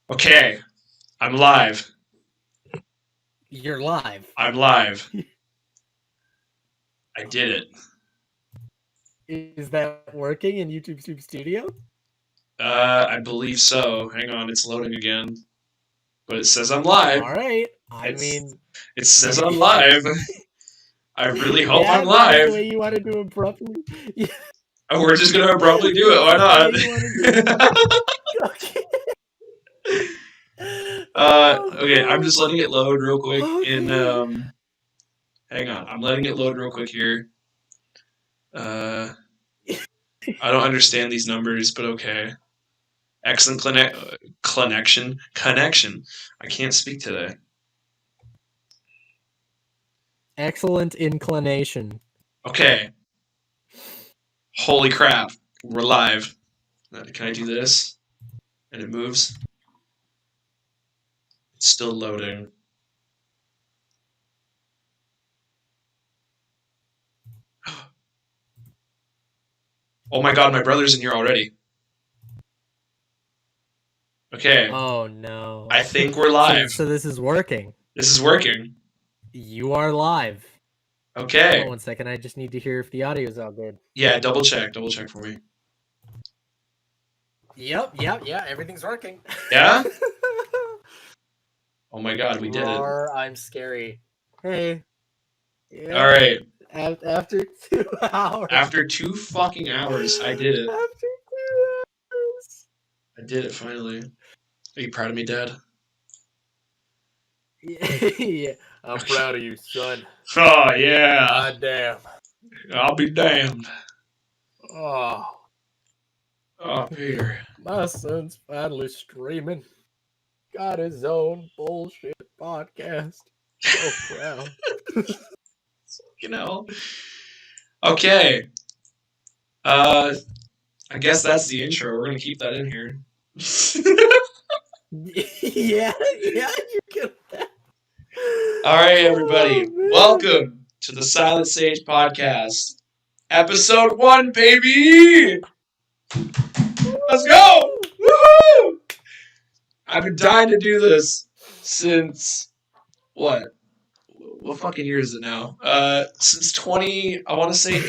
Okay, I'm live. You're live. I'm live. I did it. Is that working in YouTube Studio? I believe so. Hang on, it's loading again. But it says I'm live. All right. It says I'm live. I really hope I'm Yeah, that was the live. way you wanted to abruptly. Yeah, Oh, we're just gonna abruptly do it. is Why that the way not? you wanted to? Okay. Okay, I'm Oh just letting it load real quick. no. In Okay. hang on, I'm letting it load real quick here. Uh, I don't understand these numbers, but okay. Excellent connection. I can't speak today. Excellent inclination. Okay. Holy crap. We're live. Can I do this? And it moves. It's still loading. Oh my god, my brother's in here already. Okay. Oh no. I think we're So, live. so this is working. This is working. You are live. Hold Okay. on 1 second. I just need to hear if the audio is all good. Yeah, double check for me. Yep. Everything's working. Yeah? Oh my god, we did it. Roar, I'm scary. Hey. Yeah. Alright. After 2 hours. After 2 fucking hours, I did it. After 2 hours. I did it finally. Are you proud of me, Dad? Yeah. I'm proud of you, son. Oh, yeah. God damn. I'll be damned. Oh. Oh, Peter. My son's finally streaming. Got his own bullshit podcast. So proud. You know? Okay. I guess that's the intro. We're gonna keep that in here. Yeah, you get that. Alright, everybody. Oh, Welcome to the Silent Sage Podcast. Episode 1, baby! Let's go! Woohoo! I've been dying to do this since what? What fucking year is it now? Since 20, I want to say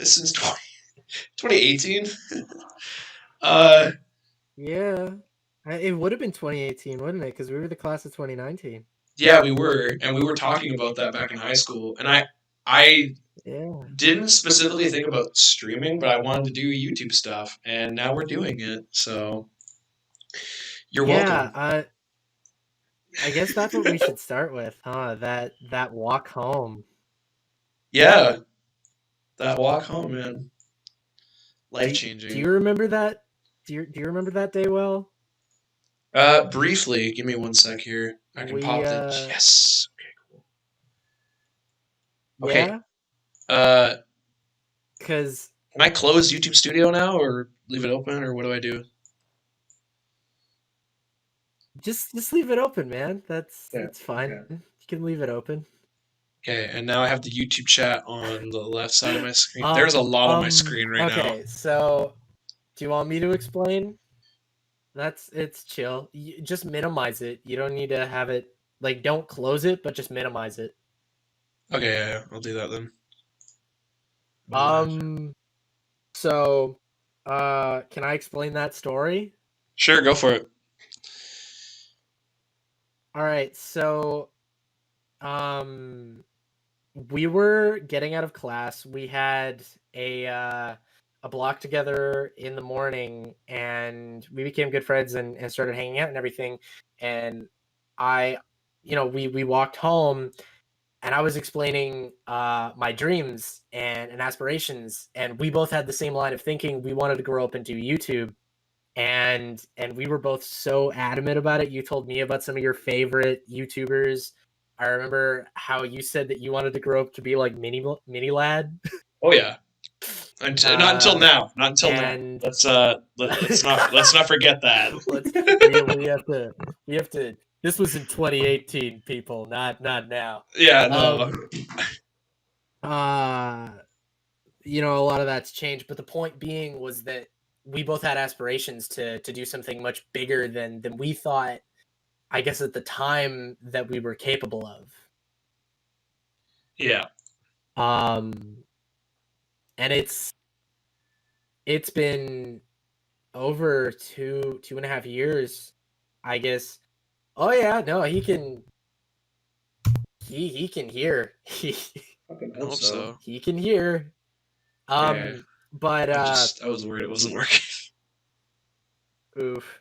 since 2018. Yeah. It would have been 2018, wouldn't it? Because we were the class of 2019. Yeah, we were, and we were talking about that back in high school, and I didn't specifically think about streaming, but I wanted to do YouTube stuff, and now we're doing it. So you're welcome. I guess that's what we should start with, huh? That walk home. Yeah, that walk home, man, life changing. Do you remember that? Do you remember that day well? Briefly, give me 1 sec here. I can pop the yes. Okay, cool. Okay. Yeah. Because can I close YouTube Studio now, or leave it open, or what do I do? Just leave it open, man. That's fine. Yeah. You can leave it open. Okay, and now I have the YouTube chat on the left side of my screen. There's a lot on my screen right now. Okay, so do you want me to explain? It's chill. You just minimize it. You don't need to have it like don't close it, but just minimize it. Okay, yeah, I'll do that then. So can I explain that story? Sure, go for it. All right, so we were getting out of class. We had a block together in the morning, and we became good friends and started hanging out and everything. And we walked home, and I was explaining my dreams and aspirations, and we both had the same line of thinking. We wanted to grow up and do YouTube, and we were both so adamant about it. You told me about some of your favorite YouTubers. I remember how you said that you wanted to grow up to be like Mini Lad. Oh yeah. Not until now. Not until now. Let's not forget that. we have to. This was in 2018, people, not now. Yeah, no. A lot of that's changed, but the point being was that we both had aspirations to do something much bigger than we thought, I guess, at the time that we were capable of. Yeah. And it's been over 2.5 years, I guess. Oh yeah, no, he can hear. Fucking I hope so. He can hear. Yeah. But I was worried it wasn't working. oof.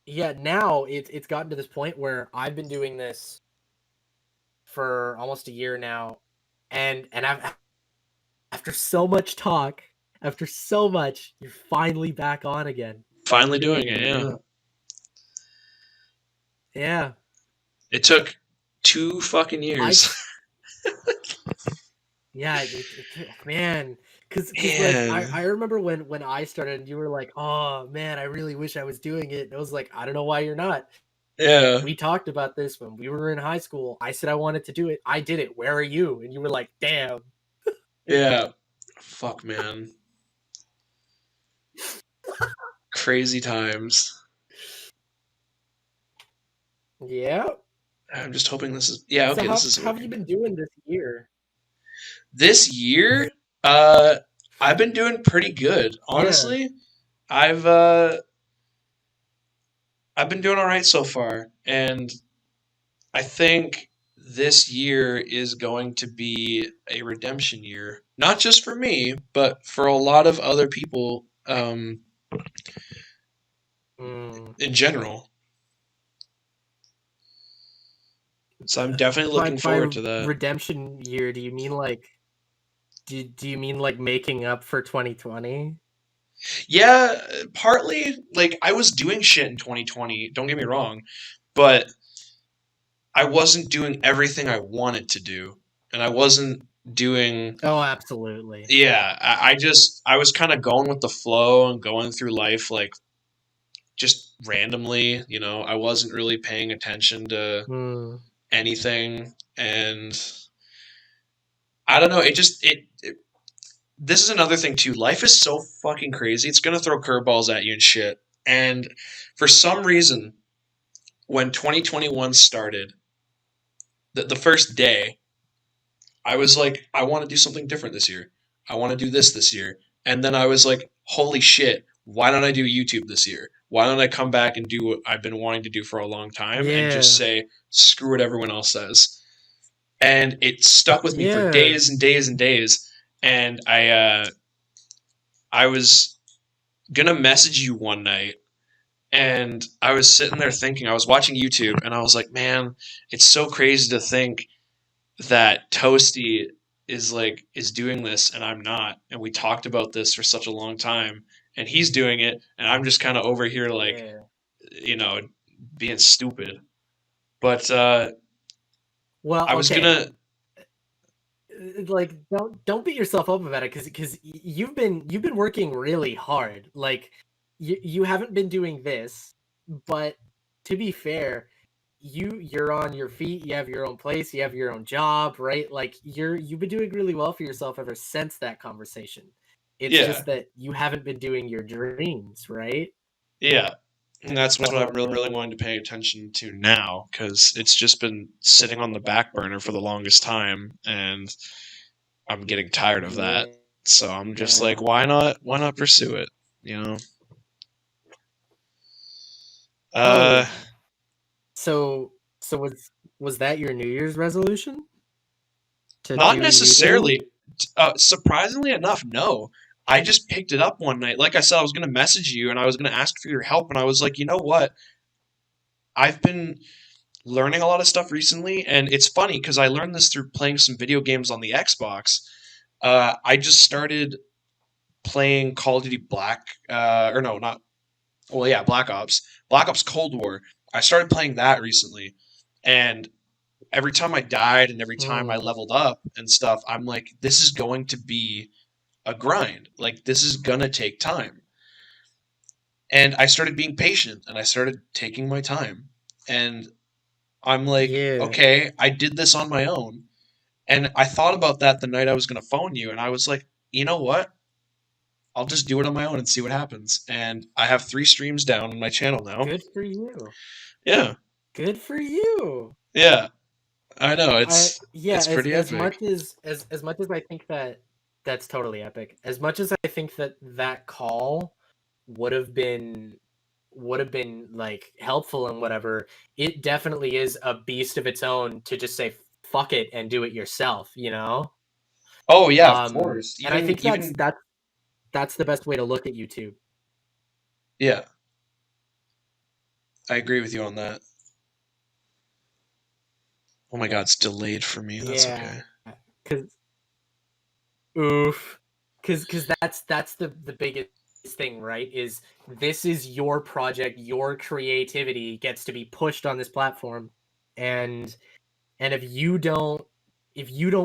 Yeah, now it's gotten to this point where I've been doing this for almost a year now, and I've, after so much talk, after so much, you're finally back on again. Finally doing it, yeah. Yeah. It took 2 fucking years. Yeah, man, because like I remember when I started, and you were like, "Oh man, I really wish I was doing it." And I was like, "I don't know why you're not." Yeah. We talked about this when we were in high school. I said I wanted to do it. I did it. Where are you? And you were like, "Damn." Yeah. Fuck, man. Crazy times. Yeah. I'm just hoping this is... Yeah, okay, So this is how have you been doing this year? This year, I've been doing pretty good, honestly. Yeah. I've been doing all right so far, and I think this year is going to be a redemption year, not just for me, but for a lot of other people in general. So I'm definitely looking forward to that. Redemption year, do you mean like do you mean like making up for 2020? Yeah, partly. Like, I was doing shit in 2020, don't get me wrong, but I wasn't doing everything I wanted to do, and I wasn't doing... Oh, absolutely. Yeah, I was kind of going with the flow and going through life like just randomly, you know. I wasn't really paying attention to anything, and I don't know, this is another thing too. Life is so fucking crazy. It's going to throw curveballs at you and shit. And for some reason, when 2021 started, the first day, I was like, I want to do something different this year. I want to do this year. And then I was like, holy shit, why don't I do YouTube this year? Why don't I come back and do what I've been wanting to do for a long time and just say, screw what everyone else says? And it stuck with me for days and days and days. And I was going to message you one night, and I was sitting there thinking, I was watching YouTube, and I was like, man, it's so crazy to think that Toasty is doing this and I'm not, and we talked about this for such a long time, and he's doing it, and I'm just kind of over here you know, being stupid. But well, I was gonna like don't beat yourself up about it, because you've been working really hard. Like you haven't been doing this, but to be fair, you're on your feet, you have your own place, you have your own job, right? Like you've been doing really well for yourself ever since that conversation. It's just that you haven't been doing your dreams, right? Yeah. And that's what I'm really wanting to pay attention to now, because it's just been sitting on the back burner for the longest time, and I'm getting tired of that. So I'm just like, why not pursue it, you know? So was that your New Year's resolution? Not necessarily. Surprisingly enough, no. I just picked it up one night. Like I said, I was going to message you and I was going to ask for your help, and I was like, you know what? I've been learning a lot of stuff recently, and it's funny because I learned this through playing some video games on the Xbox. I just started playing Call of Duty Black Black Ops Cold War. I started playing that recently, and every time I died and every time I leveled up and stuff, I'm like, this is going to be a grind. Like, this is gonna take time. And I started being patient, and I started taking my time. And I'm like, okay, I did this on my own. And I thought about that the night I was gonna phone you, and I was like, you know what? I'll just do it on my own and see what happens. And I have 3 streams down on my channel now. Good for you. Yeah. Good for you. Yeah. I know it's pretty as epic. much as I think that's totally epic. As much as I think that call would have been like helpful and whatever, it definitely is a beast of its own to just say fuck it and do it yourself, you know? Oh yeah, of course. And I think Even that's the best way to look at YouTube. yeah. I agree with you on that. Oh my god, it's delayed for me. That's okay. Cause oof. Cause that's the biggest thing, right? Is this is your project, your creativity gets to be pushed on this platform. And if you don't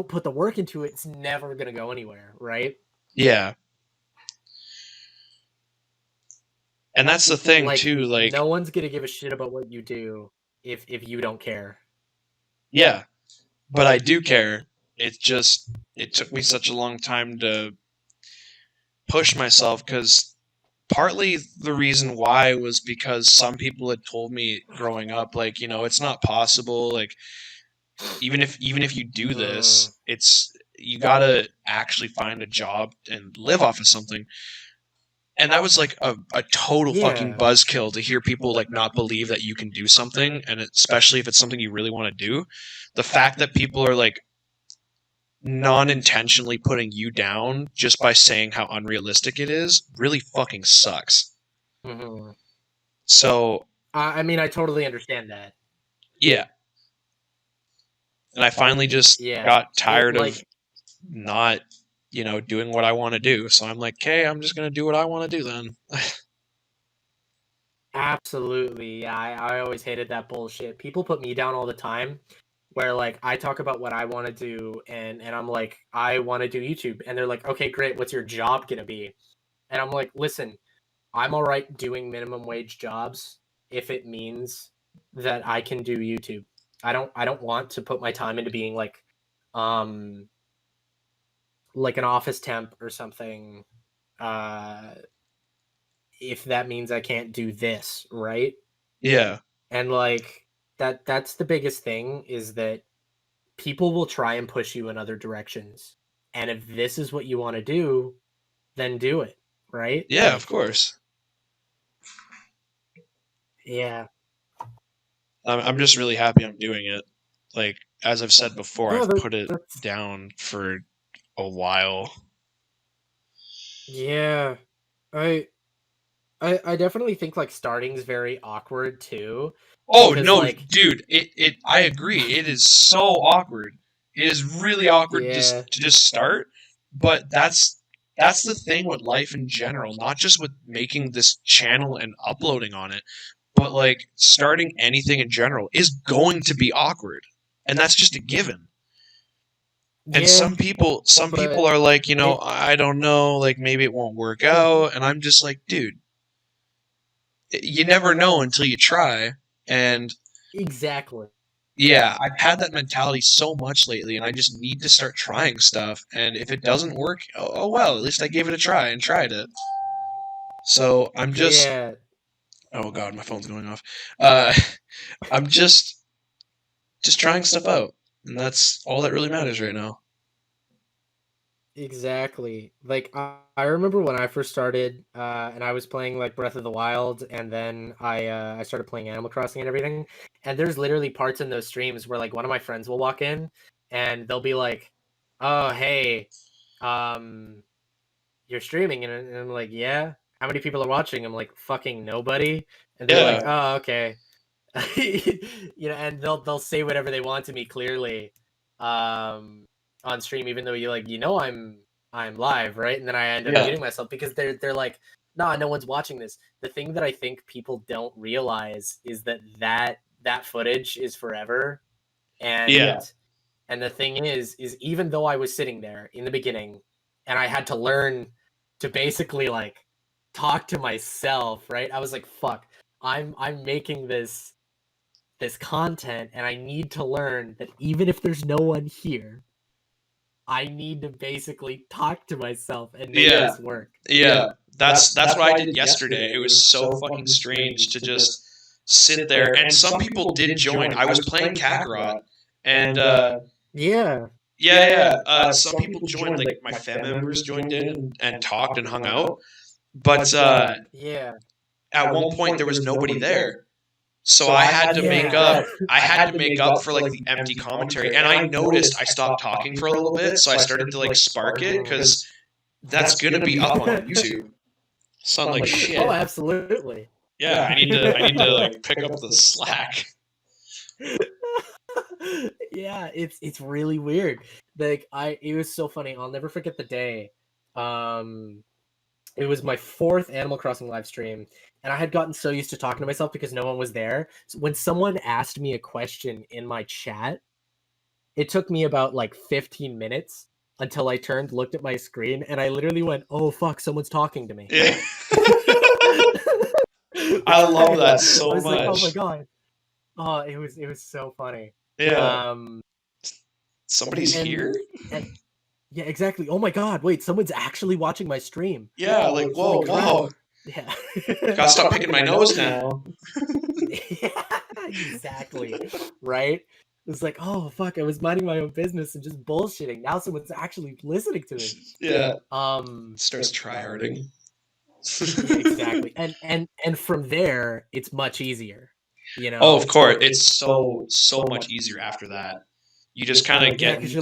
put the work into it, it's never gonna go anywhere, right? Yeah. And that's the thing like, too, like no one's gonna give a shit about what you do if you don't care. yeah. But I do care. It took me such a long time to push myself because partly the reason why was because some people had told me growing up, like, it's not possible. Like, even if you do this, you gotta actually find a job and live off of something. And that was like a total fucking buzzkill to hear people like not believe that you can do something, and especially if it's something you really want to do. The fact that people are like non-intentionally putting you down just by saying how unrealistic it is really fucking sucks. Mm-hmm. So I mean, I totally understand that. yeah, and I finally just got tired of not doing what I want to do. So I'm like, okay, I'm just gonna do what I want to do then. Absolutely. Yeah, I always hated that bullshit. People put me down all the time where like I talk about what I want to do and I'm like, I want to do YouTube. And they're like, okay, great. What's your job gonna be? And I'm like, listen, I'm all right doing minimum wage jobs if it means that I can do YouTube. I don't want to put my time into being like an office temp or something. If that means I can't do this, right? Yeah. And like that's the biggest thing is that people will try and push you in other directions. And if this is what you want to do, then do it, right? Yeah, like, of course. Yeah. I'm just really happy I'm doing it. Like, as I've said before, No, I've put it down for a while. Yeah. I definitely think like starting's very awkward too. Oh no, dude! I agree. It is so awkward. It is really awkward to just start. But that's the thing with life in general, not just with making this channel and uploading on it, but like starting anything in general is going to be awkward, and that's just a given. And some people are like, I don't know, like maybe it won't work out, and I'm just like, dude, you never know until you try. And exactly. Yeah, I've had that mentality so much lately, and I just need to start trying stuff. And if it doesn't work, oh well, at least I gave it a try and tried it. So I'm just, oh god, my phone's going off. I'm just trying stuff out, and that's all that really matters right now. Exactly. Like I remember when I first started, and I was playing like Breath of the Wild, and then I started playing Animal Crossing and everything. And there's literally parts in those streams where like one of my friends will walk in, and they'll be like, "Oh, hey, you're streaming," and I'm like, "Yeah." How many people are watching? I'm like, "Fucking nobody." And they're like, "Oh, okay." And they'll say whatever they want to me clearly. On stream, even though I'm live, right? And then I end up muting myself because they're like, nah, no one's watching this. The thing that I think people don't realize is that footage is forever. And and the thing is even though I was sitting there in the beginning and I had to learn to basically like talk to myself, right? I was like, fuck, I'm making this content and I need to learn that even if there's no one here, I need to basically talk to myself and make this work. Yeah. That's what I did yesterday. It was so fucking strange to just sit there. And some people did join. I was playing Kakarot, and some people joined. Like my fam members joined in and talked and hung out. But at one point there was nobody there. So I had to make up. I had to make up for like the empty commentary, and I noticed I stopped talking for a little bit, so I started to like spark it because that's gonna be up on YouTube. Sound like shit. Oh, absolutely. Yeah, I need to like pick up the slack. Yeah, it's really weird. Like it was so funny. I'll never forget the day. It was my 4th Animal Crossing live stream, and I had gotten so used to talking to myself because no one was there. So when someone asked me a question in my chat, it took me about like 15 minutes until I turned, looked at my screen, and I literally went, "Oh fuck, someone's talking to me." Yeah. I love that so much. Like, oh my god. Oh, it was so funny. Yeah. Somebody's here? Yeah, exactly. Oh my god, wait, someone's actually watching my stream. Yeah, like, whoa. Yeah. Gotta stop picking my nose now. Yeah, exactly. Right? It's like, oh fuck, I was minding my own business and just bullshitting. Now someone's actually listening to me. Yeah. Starts tryharding. Exactly. And from there, it's much easier. You know? Oh, of course. It's so much easier after that. You just kind of get into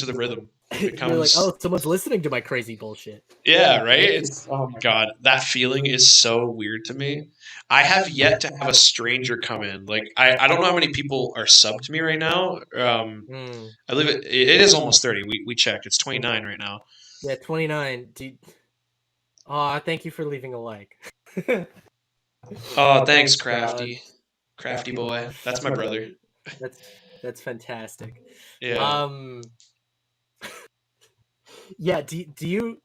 the rhythm. It becomes... You're like, oh, someone's listening to my crazy bullshit. Yeah, right? It's, oh my God. That feeling is so weird to me. I have yet to have a stranger come in. Like, I don't know how many people are subbed to me right now. I live it is almost 30. We checked. It's 29 right now. Yeah, 29. Dude. Thank you for leaving a like. Oh, thanks, Crafty. Crafty boy. That's my brother. That's fantastic. Yeah. Yeah, do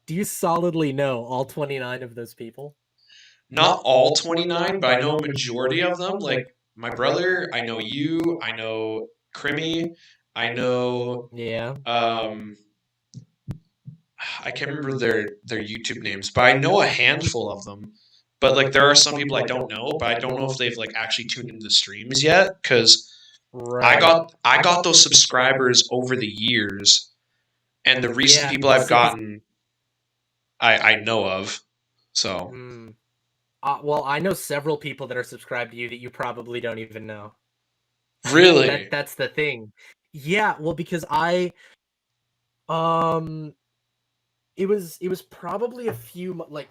you solidly know all 29 of those people? Not all 29, but I know a majority of them. Like my brother, I know you, I know Crimmi, I know I can't remember their YouTube names, but I know a handful of them. But like there are some people I don't know, but I don't know if they've like actually tuned into the streams yet because I got those subscribers over the years, and the recent people I've gotten I know of. So well, I know several people that are subscribed to you that you probably don't even know. Really? That's the thing. Yeah, well, because it was probably a few like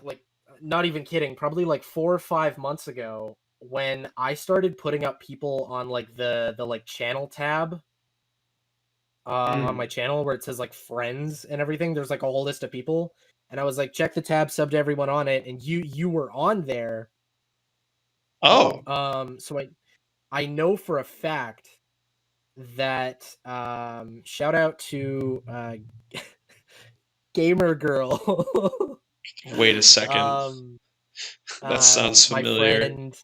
not even kidding, probably like 4 or 5 months ago when I started putting up people on like the like channel tab on my channel where it says like friends and everything. There's like a whole list of people, and I was like, check the tab, sub to everyone on it, and you were on there. Oh. So I know for a fact that shout out to Gamer Girl. Wait a second. That sounds familiar. My friend,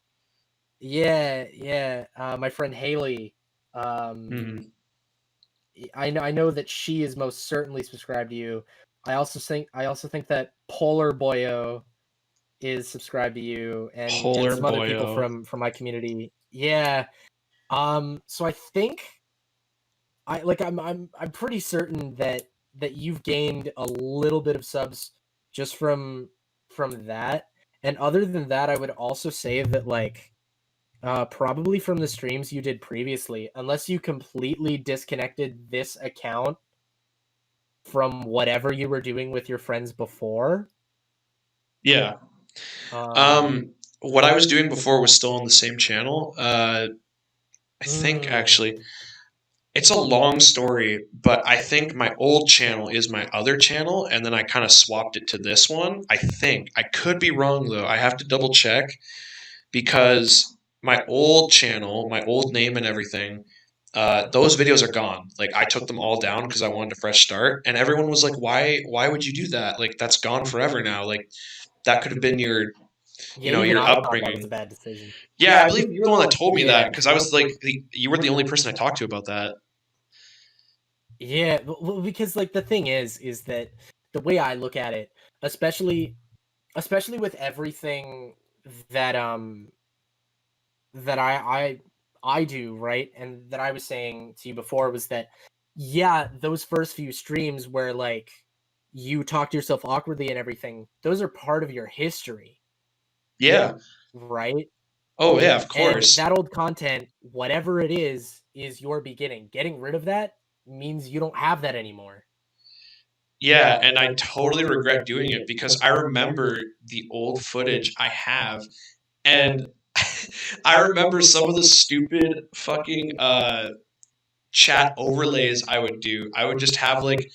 yeah. My friend Haley. I know that she is most certainly subscribed to you. I also think that Polar Boyo is subscribed to you, and some other people from my community. Yeah. So I think I'm pretty certain that you've gained a little bit of subs just from that. And other than that, I would also say that like probably from the streams you did previously, unless you completely disconnected this account from whatever you were doing with your friends before. Yeah. What I was doing before was still on the same channel. I think actually it's a long story, but I think my old channel is my other channel, and then I kind of swapped it to this one. I think. I could be wrong though. I have to double check because my old channel, my old name and everything, those videos are gone. Like I took them all down because I wanted a fresh start, and everyone was like, "Why would you do that? Like that's gone forever now. Like that could have been your, your upbringing." That was a bad decision. Yeah, I believe you're the one that told me that because I was like, you were the only person I talked to about that. Yeah, well, because like the thing is that the way I look at it, especially with everything that that I do, right? And that I was saying to you before was that yeah, those first few streams where like you talk to yourself awkwardly and everything, those are part of your history, Yeah. right? Oh yeah, of And course. that old content, whatever it is your beginning. Getting rid of that means you don't have that anymore. Yeah, and I totally regret doing it because I remember the old footage I have, and I remember some of the stupid fucking chat overlays I would do. I would just have like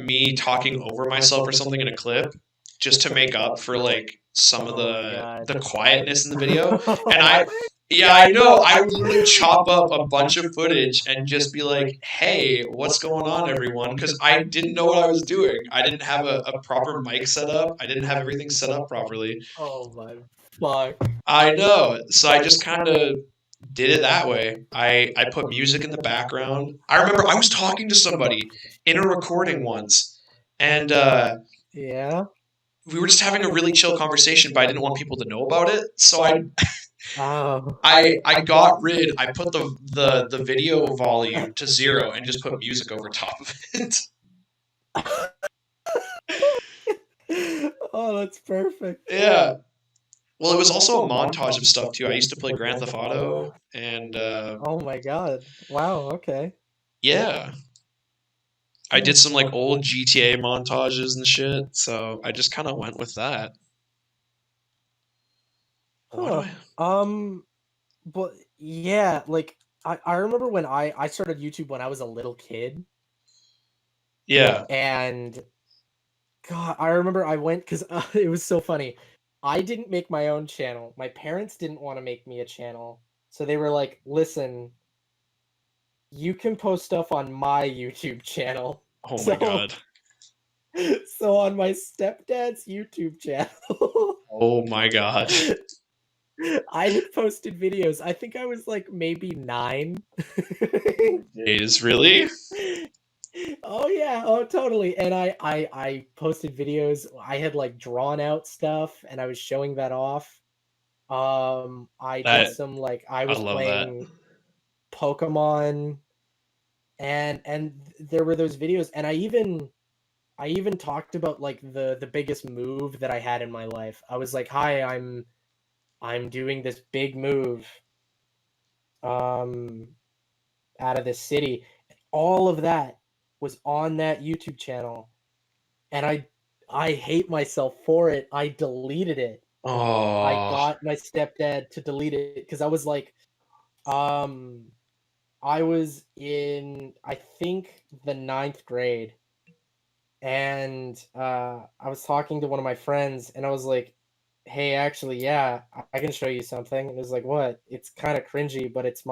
me talking over myself or something in a clip just to make up for like some of Oh my god. the quietness in the video. And yeah, I know, I would literally chop up a bunch of footage and just be like, "Hey, what's going on, everyone?" Because I didn't know what I was doing. I didn't have a proper mic set up. I didn't have everything set up properly. Oh my fuck. I know, so I just kind of did it that way. I put music in the background. I remember I was talking to somebody in a recording once, and Yeah. we were just having a really chill conversation, but I didn't want people to know about it. So Oh. I got rid. I put the video volume to 0 and just put music over top of it. Oh, that's perfect. Yeah. Well, it was also a montage of stuff too. I used to play Grand Theft Auto, and Oh my god. Wow, okay. yeah, I did some like old GTA montages and shit. So I just kind of went with that. Why do Huh. I? But yeah, like I remember when I started YouTube when I was a little kid, Yeah. and God, I remember I went because it was so funny. I didn't make my own channel. My parents didn't want to make me a channel, so they were like, "Listen, you can post stuff on my YouTube channel." Oh my So god. so on my stepdad's YouTube channel, Oh my god. I had posted videos. I think I was like maybe 9. Days, really? Oh yeah, oh totally. And I posted videos. I had like drawn out stuff and I was showing that off. I did That some like I I was love that. playing Pokemon, and there were those videos, and I even talked about like the biggest move that I had in my life. I was like, "Hi, I'm doing this big move um out of this city." All of that was on that YouTube channel, and I hate myself for it. I deleted it. I Oh, got my stepdad to delete it because I was like, um, I was in I think the 9th grade, and I was talking to one of my friends, and I was like, "Hey, actually, yeah, I can show you something." And it was like, "What?" It's kind of cringy, but it's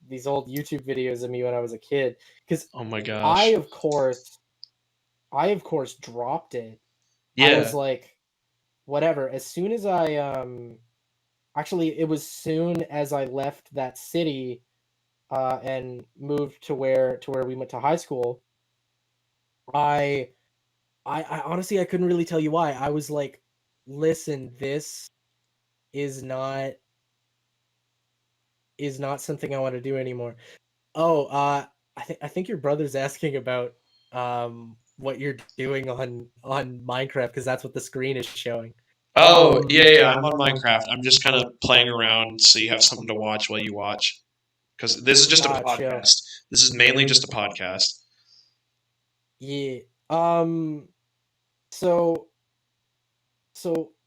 these old YouTube videos of me when I was a kid. Because oh my I gosh. of course I of course dropped it. I was Yeah. like, whatever. As soon as I actually it was soon as I left that city and moved to where we went to high school, I I honestly I couldn't really tell you why. I was like, listen, this is not something I want to do anymore. Oh, I think your brother's asking about what you're doing on Minecraft because that's what the screen is showing. Oh, Um, yeah, yeah. I'm on Minecraft. I'm just kind of playing around so you have something to watch while you watch. Because this is just a chill. podcast. This is mainly just a podcast. Yeah. Um. So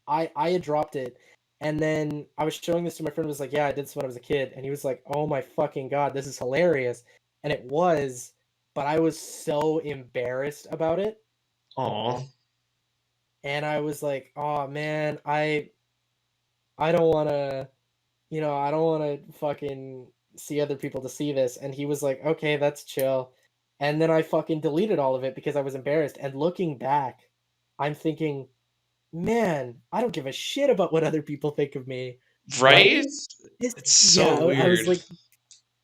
I had dropped it, and then I was showing this to my friend. Was like, yeah, I did this when I was a kid, and he was like, oh my fucking god, this is hilarious, and it was, but I was so embarrassed about it, Aw. and I was like, oh man, I don't want to, I don't want to fucking see other people to see this. And he was like, okay, that's chill. And then I fucking deleted all of it because I was embarrassed. And looking back, I'm thinking, man, I don't give a shit about what other people think of me. Like Right? this, It's yeah, so I was weird. like,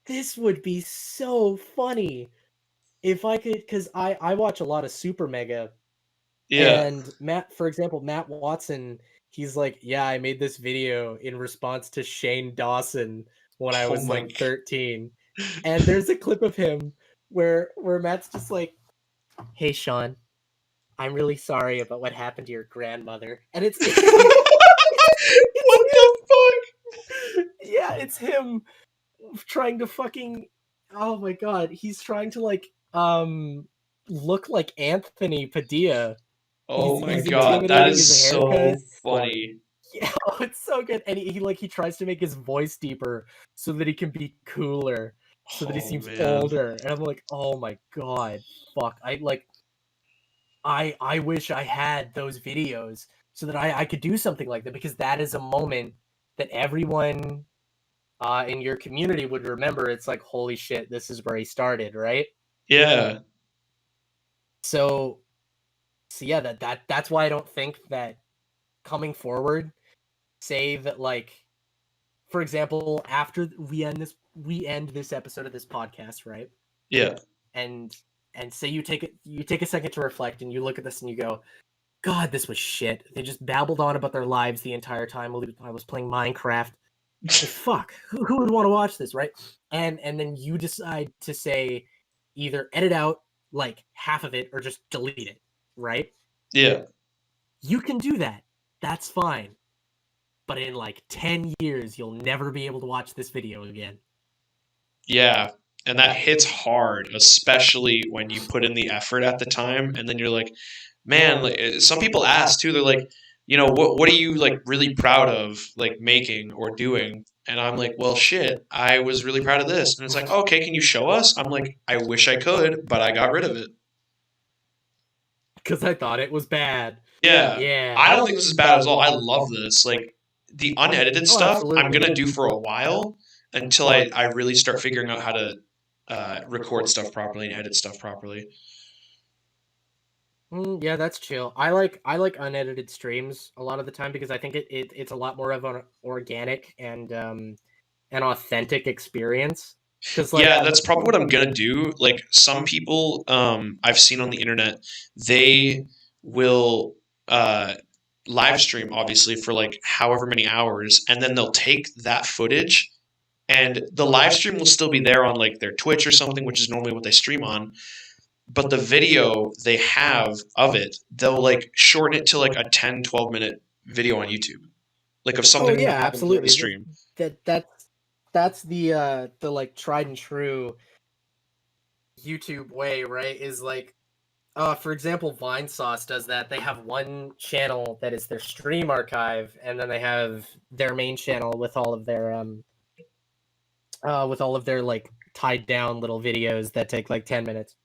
this would be so funny if I could, because I watch a lot of Super Mega, Yeah. and Matt, for example, Matt Watson, he's like, yeah, I made this video in response to Shane Dawson when I Oh was my. like 13. And there's a clip of him where Matt's just like, hey Sean, I'm really sorry about what happened to your grandmother. And it's it's What the yeah, it's him trying to fucking, oh my god, he's trying to like look like Anthony Padilla. Oh my He's god, that intimidating, his is haircut. so funny. Yeah, oh, it's so good. And he tries to make his voice deeper so that he can be cooler, so that he Oh seems man. older. And I'm like, oh my god, fuck. I wish I had those videos so that I could do something like that, because that is a moment that everyone in your community would remember. It's like, holy shit, this is where he started, right? Yeah. So yeah, that's why I don't think that coming forward, say that, like, for example, after we end this episode of this podcast, right? Yeah. And say you take a second to reflect and you look at this and you go, God, this was shit. They just babbled on about their lives the entire time while I was playing Minecraft. Like, fuck, who would want to watch this, right? And then you decide to say, either edit out like half of it or just delete it, right? Yeah. You can do that. That's fine. But in like 10 years, you'll never be able to watch this video again. Yeah. And that hits hard, especially when you put in the effort at the time and then you're like, man, like some people ask too, they're like, what are you like really proud of like making or doing? And I'm like, well, shit, I was really proud of this. And it's like, okay, can you show us? I'm like, I wish I could, but I got rid of it. Because I thought it was bad. Yeah. Yeah. I don't think this is bad at all. I love this. Like the unedited Oh, stuff, I'm absolutely. gonna do for a while until I really start figuring out how to record stuff properly and edit stuff properly. Yeah, that's chill. I like unedited streams a lot of the time because I think it's a lot more of an organic and an authentic experience. Because like, Yeah, that's probably what I'm gonna do. Like some people I've seen on the internet, they will live stream obviously for like however many hours, and then they'll take that footage and the live stream will still be there on like their Twitch or something, which is normally what they stream on. But the video they have of it, they'll like shorten it to like a 10, 12 minute video on YouTube, like of oh something that yeah, happened during the absolutely. stream. That's the like tried and true YouTube way, right? Is like, for example, Vine Sauce does that. They have one channel that is their stream archive, and then they have their main channel with all of their like tied down little videos that take like 10 minutes.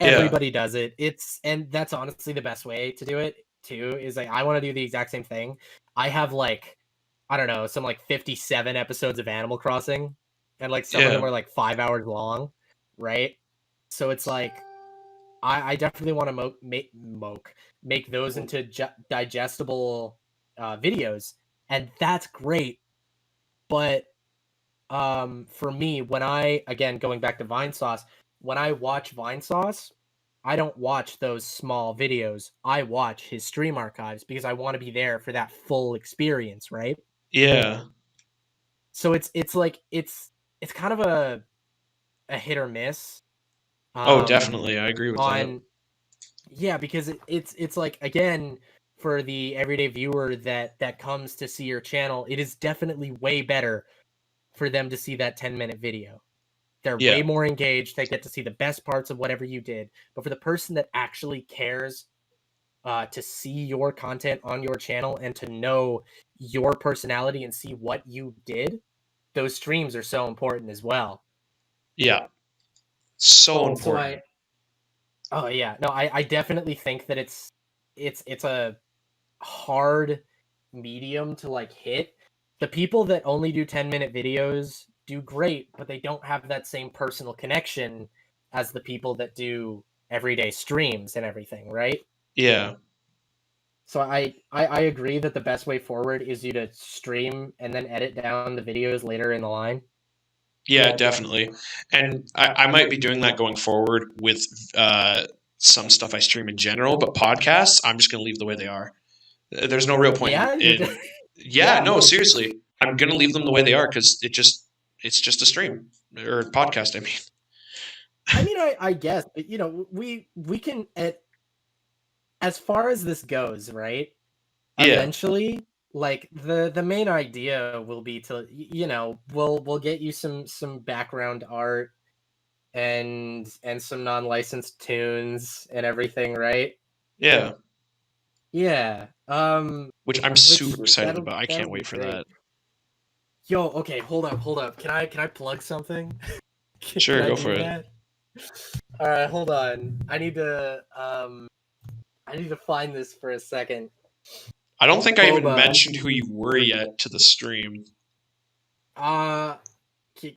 Yeah, Everybody does it. And that's honestly the best way to do it too, is like, I want to do the exact same thing. I have like, I don't know, some like 57 episodes of Animal Crossing, and like some of them yeah, are like 5 hours long, right? So it's like, I definitely want to make those into digestible videos, and that's great. But for me, when I, again, going back to Vine Sauce, when I watch Vine Sauce, I don't watch those small videos. I watch his stream archives because I want to be there for that full experience, right? yeah. So it's like it's kind of a hit or miss. Oh, Um definitely. I agree with that. on Yeah, because it's like, again, for the everyday viewer that comes to see your channel, it is definitely way better for them to see that 10-minute video. They're way Yeah, more engaged. They get to see the best parts of whatever you did. But for the person that actually cares to see your content on your channel and to know your personality and see what you did, those streams are so important as well. yeah. So So important. oh yeah, no, I definitely think that it's a hard medium to like hit. The people that only do 10-minute videos do great, but they don't have that same personal connection as the people that do everyday streams and everything, right? Yeah, So I agree that the best way forward is you to stream and then edit down the videos later in the line. Yeah, definitely. And I might be doing that going forward with some stuff I stream in general, but podcasts, I'm just going to leave the way they are. There's no real point Yeah, yeah, no, seriously. I'm going to leave them the way they are because it's just a stream or podcast, I mean. I mean, I guess, but we can as far as this goes, right? Yeah. Eventually, like the main idea will be to we'll get you some background art and some non-licensed tunes and everything, right? Yeah. Yeah. Which I'm Which super excited about. I that'll can't be wait for great. that. Yo, okay, hold up. Can I plug something? Can Sure, I go for do it. that? All right, hold on. I need to find this for a second. I don't think I even Boba. mentioned who you were yet to the stream. Uh,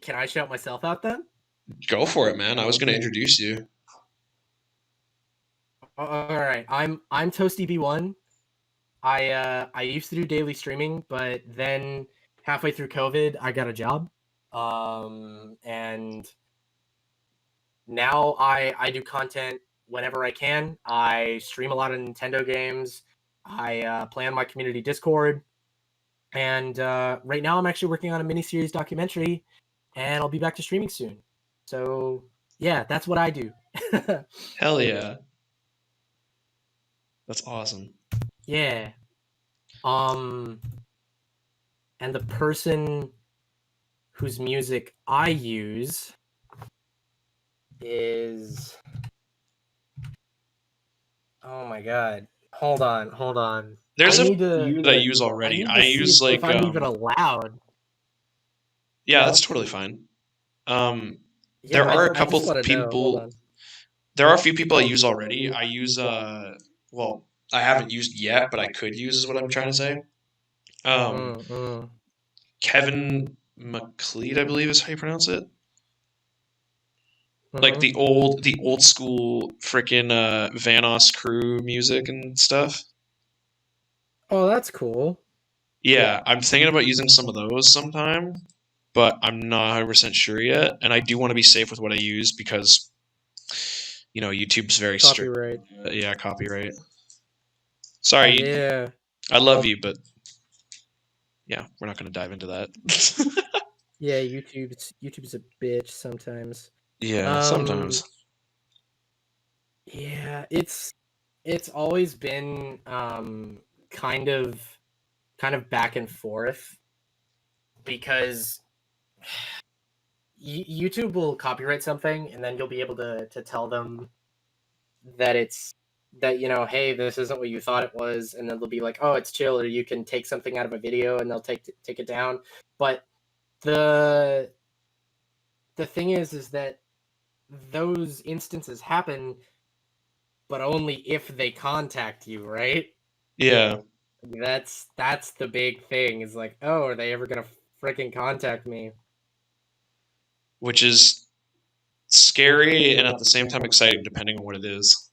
can I shout myself out then? Go for it, man. I was going to introduce you. All right, I'm Toasty B1. I used to do daily streaming, but then halfway through COVID, I got a job. And now I do content whenever I can. I stream a lot of Nintendo games. I play on my community Discord. And right now I'm actually working on a miniseries documentary, and I'll be back to streaming soon. So yeah, that's what I do. Hell yeah. That's awesome. Yeah. Um, and the person whose music I use is, oh my god. Hold on. There's I a need few to that I use already. I see use if like I'm even allowed. yeah, that's totally fine. Yeah, There are a I couple just want to know. Hold people. on. There are a few people I use already. I use well, I haven't used yet, but I could use is what I'm trying to say. Um, Mm. Kevin McLeod, I believe is how you pronounce it. Like Mhm. the old school freaking Vanos crew music and stuff. Oh, that's cool. Yeah, I'm thinking about using some of those sometime, but I'm not 100% sure yet. And I do want to be safe with what I use because, YouTube's very strict. Copyright. Yeah, copyright. Sorry, Yeah. I love you, but yeah, we're not going to dive into that. Yeah, YouTube's a bitch sometimes. Yeah, Um sometimes. yeah, it's always been kind of back and forth because YouTube will copyright something and then you'll be able to tell them that hey, this isn't what you thought it was, and then they'll be like, oh, it's chill, or you can take something out of a video and they'll take it down. But the thing is that those instances happen, but only if they contact you, right? Yeah, That's the big thing. Is like, oh, are they ever gonna freaking contact me? which is scary and at the same time exciting, depending on what it is.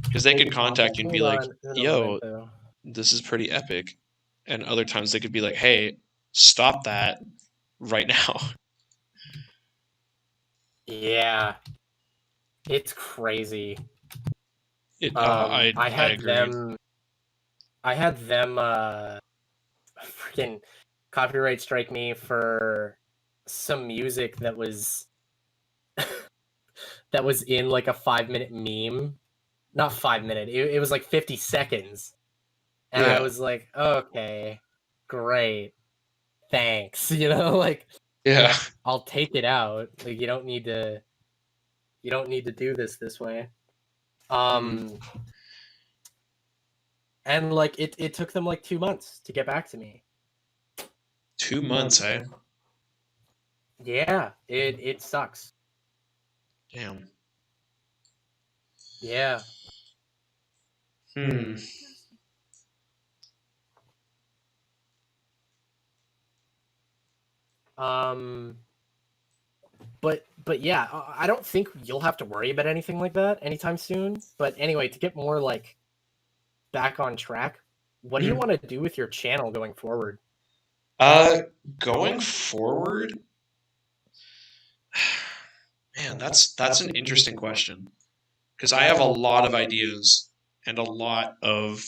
Because they could contact you and be Hold like, on in a moment, yo, though. this is pretty epic. And other times they could be like, hey, stop that right now. Yeah, it's crazy. I I had agree. them freaking copyright strike me for some music that was in like a 5-minute meme. Not 5 minute. It was like 50 seconds. And I Yeah. was like, okay, great. Thanks. Like Yeah. I'll take it out. Like you don't need to do this way. Mm. And like it took them like 2 months to get back to me. 2 months, eh? Yeah, it sucks. Damn. Yeah. Hmm. Um but yeah, I don't think you'll have to worry about anything like that anytime soon. But anyway, to get more like back on track, what do you Hmm. want to do with your channel going forward? Going forward, man, that's an interesting question because I have a lot of ideas and a lot of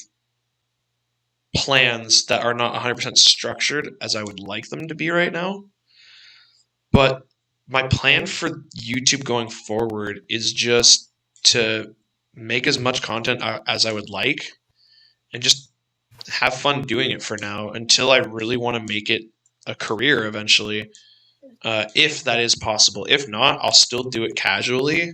plans that are not 100% structured as I would like them to be right now. But my plan for YouTube going forward is just to make as much content as I would like and just have fun doing it for now until I really want to make it a career eventually, if that is possible. If not, I'll still do it casually.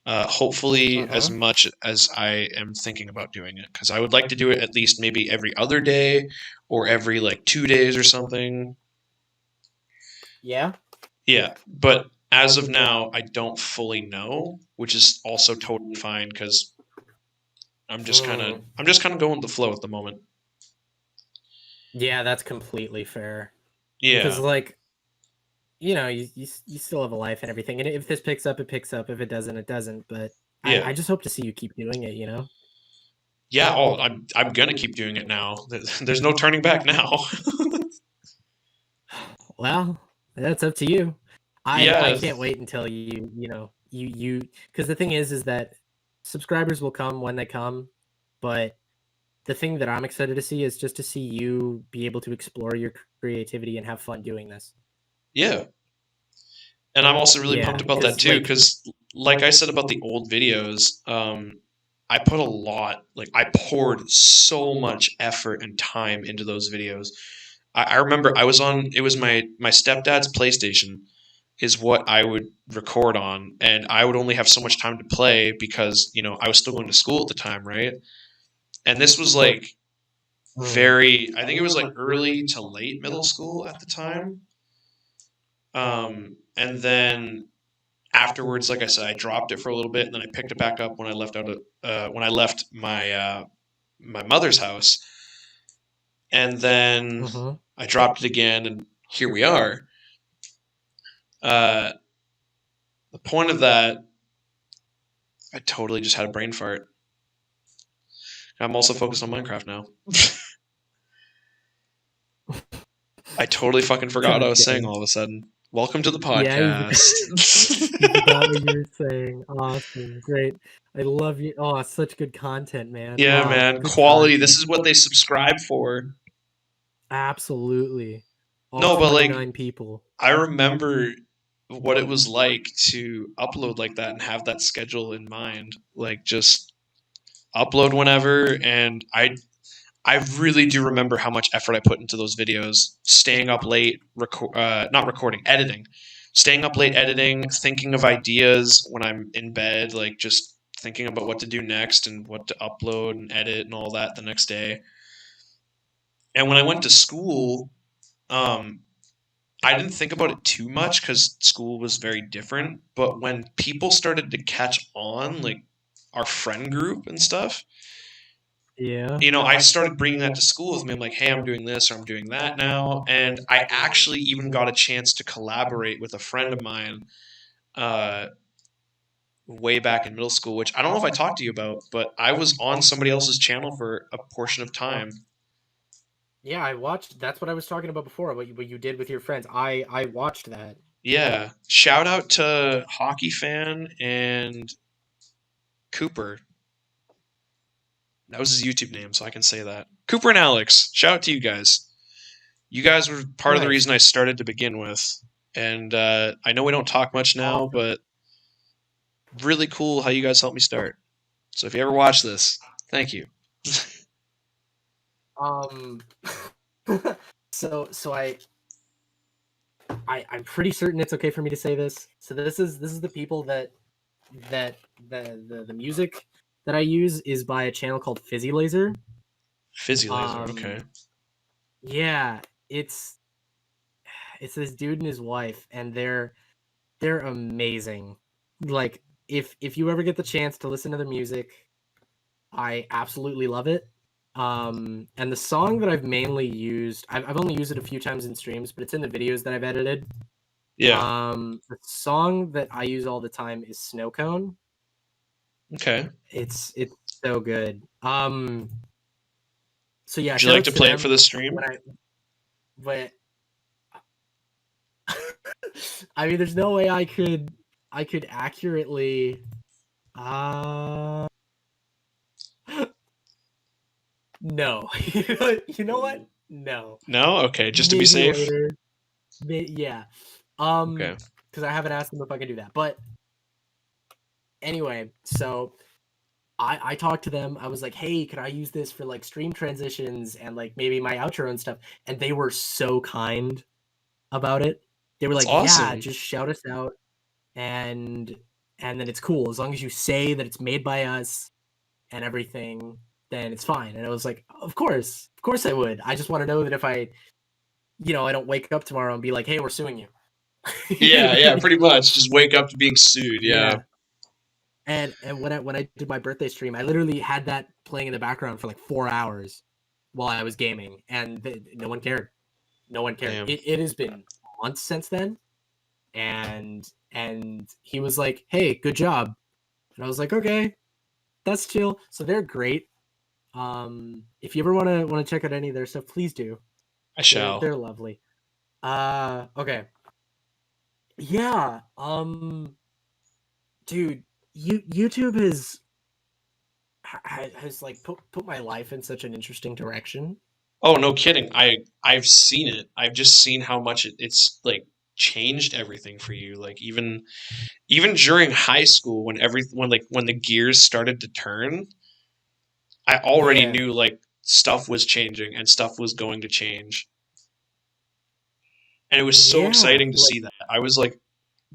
Hopefully, as much as I am thinking about doing it, because I would like to do it at least maybe every other day or every like 2 days or something. Yeah. Yeah, but as of now, I don't fully know, which is also totally fine because I'm just kind of going with the flow at the moment. Yeah, that's completely fair. Yeah, Because like, you know, you still have a life and everything, and if this picks up, it picks up. If it doesn't, it doesn't. But yeah, I just hope to see you keep doing it. You know. yeah. Oh, I'm gonna keep doing it now. There's no turning back now. Well, that's up to you. Yeah, I can't wait until you because the thing is that subscribers will come when they come, but the thing that I'm excited to see is just to see you be able to explore your creativity and have fun doing this. yeah. And I'm also really pumped about that too, like, because like I said about the old videos, I put a lot, like I poured so much effort and time into those videos. I remember I was on, it was my stepdad's PlayStation is what I would record on, and I would only have so much time to play because, I was still going to school at the time, right? And this was like I think it was like early to late middle school at the time. And then afterwards, like I said, I dropped it for a little bit, and then I picked it back up when I left when I left my mother's house, and then I dropped it again, and here we are. The point of that, I totally just had a brain fart. I'm also focused on Minecraft now. I totally fucking forgot what I was saying all of a sudden. Welcome to the podcast. You forgot what you were saying. Awesome, great. I love you. Oh, such good content, man. Yeah, man. Quality. This is what they subscribe for. Absolutely. All No, but like 29 people. I remember what it was like to upload like that and have that schedule in mind. Like just upload whenever, and I really do remember how much effort I put into those videos. Staying up late, not recording, editing. Staying up late editing, thinking of ideas when I'm in bed, like just thinking about what to do next and what to upload and edit and all that the next day. And when I went to school, I didn't think about it too much because school was very different. But when people started to catch on, like our friend group and stuff, Yeah. I started bringing that to school with me. I'm like, hey, I'm doing this or I'm doing that now. And I actually even got a chance to collaborate with a friend of mine way back in middle school, which I don't know if I talked to you about, but I was on somebody else's channel for a portion of time. Yeah, I watched. That's what I was talking about before. What you did with your friends. I watched that. Yeah. Shout out to Hockey Fan and Cooper. That was his YouTube name, so I can say that. Cooper and Alex, shout out to you guys. You guys were part of the reason I started to begin with. And I know we don't talk much now, but really cool how you guys helped me start. So if you ever watch this, thank you. So I'm pretty certain it's okay for me to say this. So this is the people that the music that I use is by a channel called Fizzy Laser. Fizzy Laser, okay. Yeah, it's this dude and his wife, and they're amazing. Like if you ever get the chance to listen to their music, I absolutely love it. And the song that I've mainly used, I've only used it a few times in streams, but it's in the videos that I've edited. Yeah. The song that I use all the time is Snow Cone. Okay. It's so good. So yeah, would you like to play it for the stream? but I mean, there's no way I could accurately. Uh, no. You know what? No. No? Okay, just to be Maybe safe. later. Yeah. Okay. Because I haven't asked them if I can do that. But anyway, so I talked to them. I was like, hey, could I use this for like stream transitions and like maybe my outro and stuff? And they were so kind about it. They were That's like, yeah, awesome. just shout us out and then it's cool. As long as you say that it's made by us and everything, then it's fine. And I was like, of course I would. I just want to know that if I don't wake up tomorrow and be like, hey, we're suing you. Yeah, pretty much. Just wake up to being sued. Yeah. Yeah. And when I did my birthday stream, I literally had that playing in the background for like 4 hours while I was gaming, and no one cared. No one cared. Damn. It has been months since then, and he was like, "Hey, good job," and I was like, "Okay, that's chill." So they're great. If you ever want to check out any of their stuff, please do. I shall. They're lovely. Okay. Yeah. Dude, YouTube has like put my life in such an interesting direction. Oh, no kidding. I've seen it. I've just seen how much it's like changed everything for you. Like even during high school when the gears started to turn, I already Yeah. knew like stuff was changing and stuff was going to change. And it was so Yeah, exciting to like see that. I was like,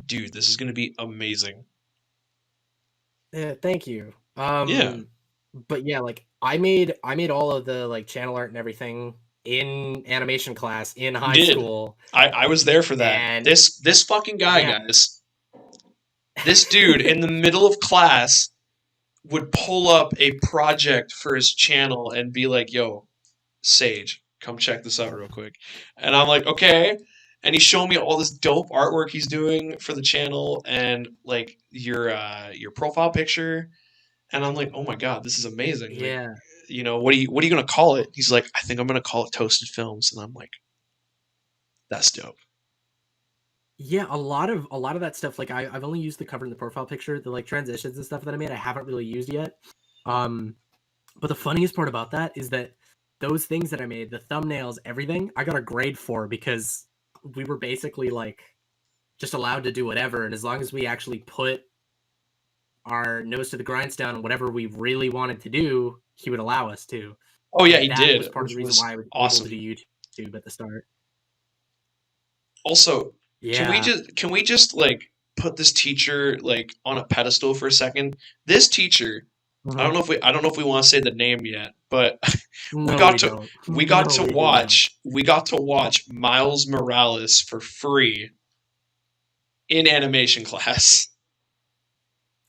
dude, this is going to be amazing. yeah, thank you. Yeah, But yeah, like I made all of the like channel art and everything in animation class in you high did. school. I was there for that. And This fucking guy, yeah. guys. This dude in the middle of class would pull up a project for his channel and be like, "Yo, Sage, come check this out real quick." And I'm like, "Okay." And he's showing me all this dope artwork he's doing for the channel and like your profile picture. And I'm like, "Oh my god, this is amazing." Like, Yeah. what are you gonna call it? He's like, "I think I'm gonna call it Toasted Films." And I'm like, "That's dope." Yeah, a lot of that stuff, like I've only used the cover and the profile picture, the like transitions and stuff that I made, I haven't really used yet. Um, but the funniest part about that is that those things that I made, the thumbnails, everything, I got a grade for because we were basically like just allowed to do whatever, and as long as we actually put our nose to the grindstone and whatever we really wanted to do, he would allow us to. Oh yeah, And he that did, was part of the which reason was why I was able to awesome. do YouTube at the start. Also, Yeah. can we just like put this teacher like on a pedestal for a second? This teacher, Mhm. I don't know if we want to say the name yet, but we No, we got to don't. No, we do not. we got to watch Miles Morales for free in animation class.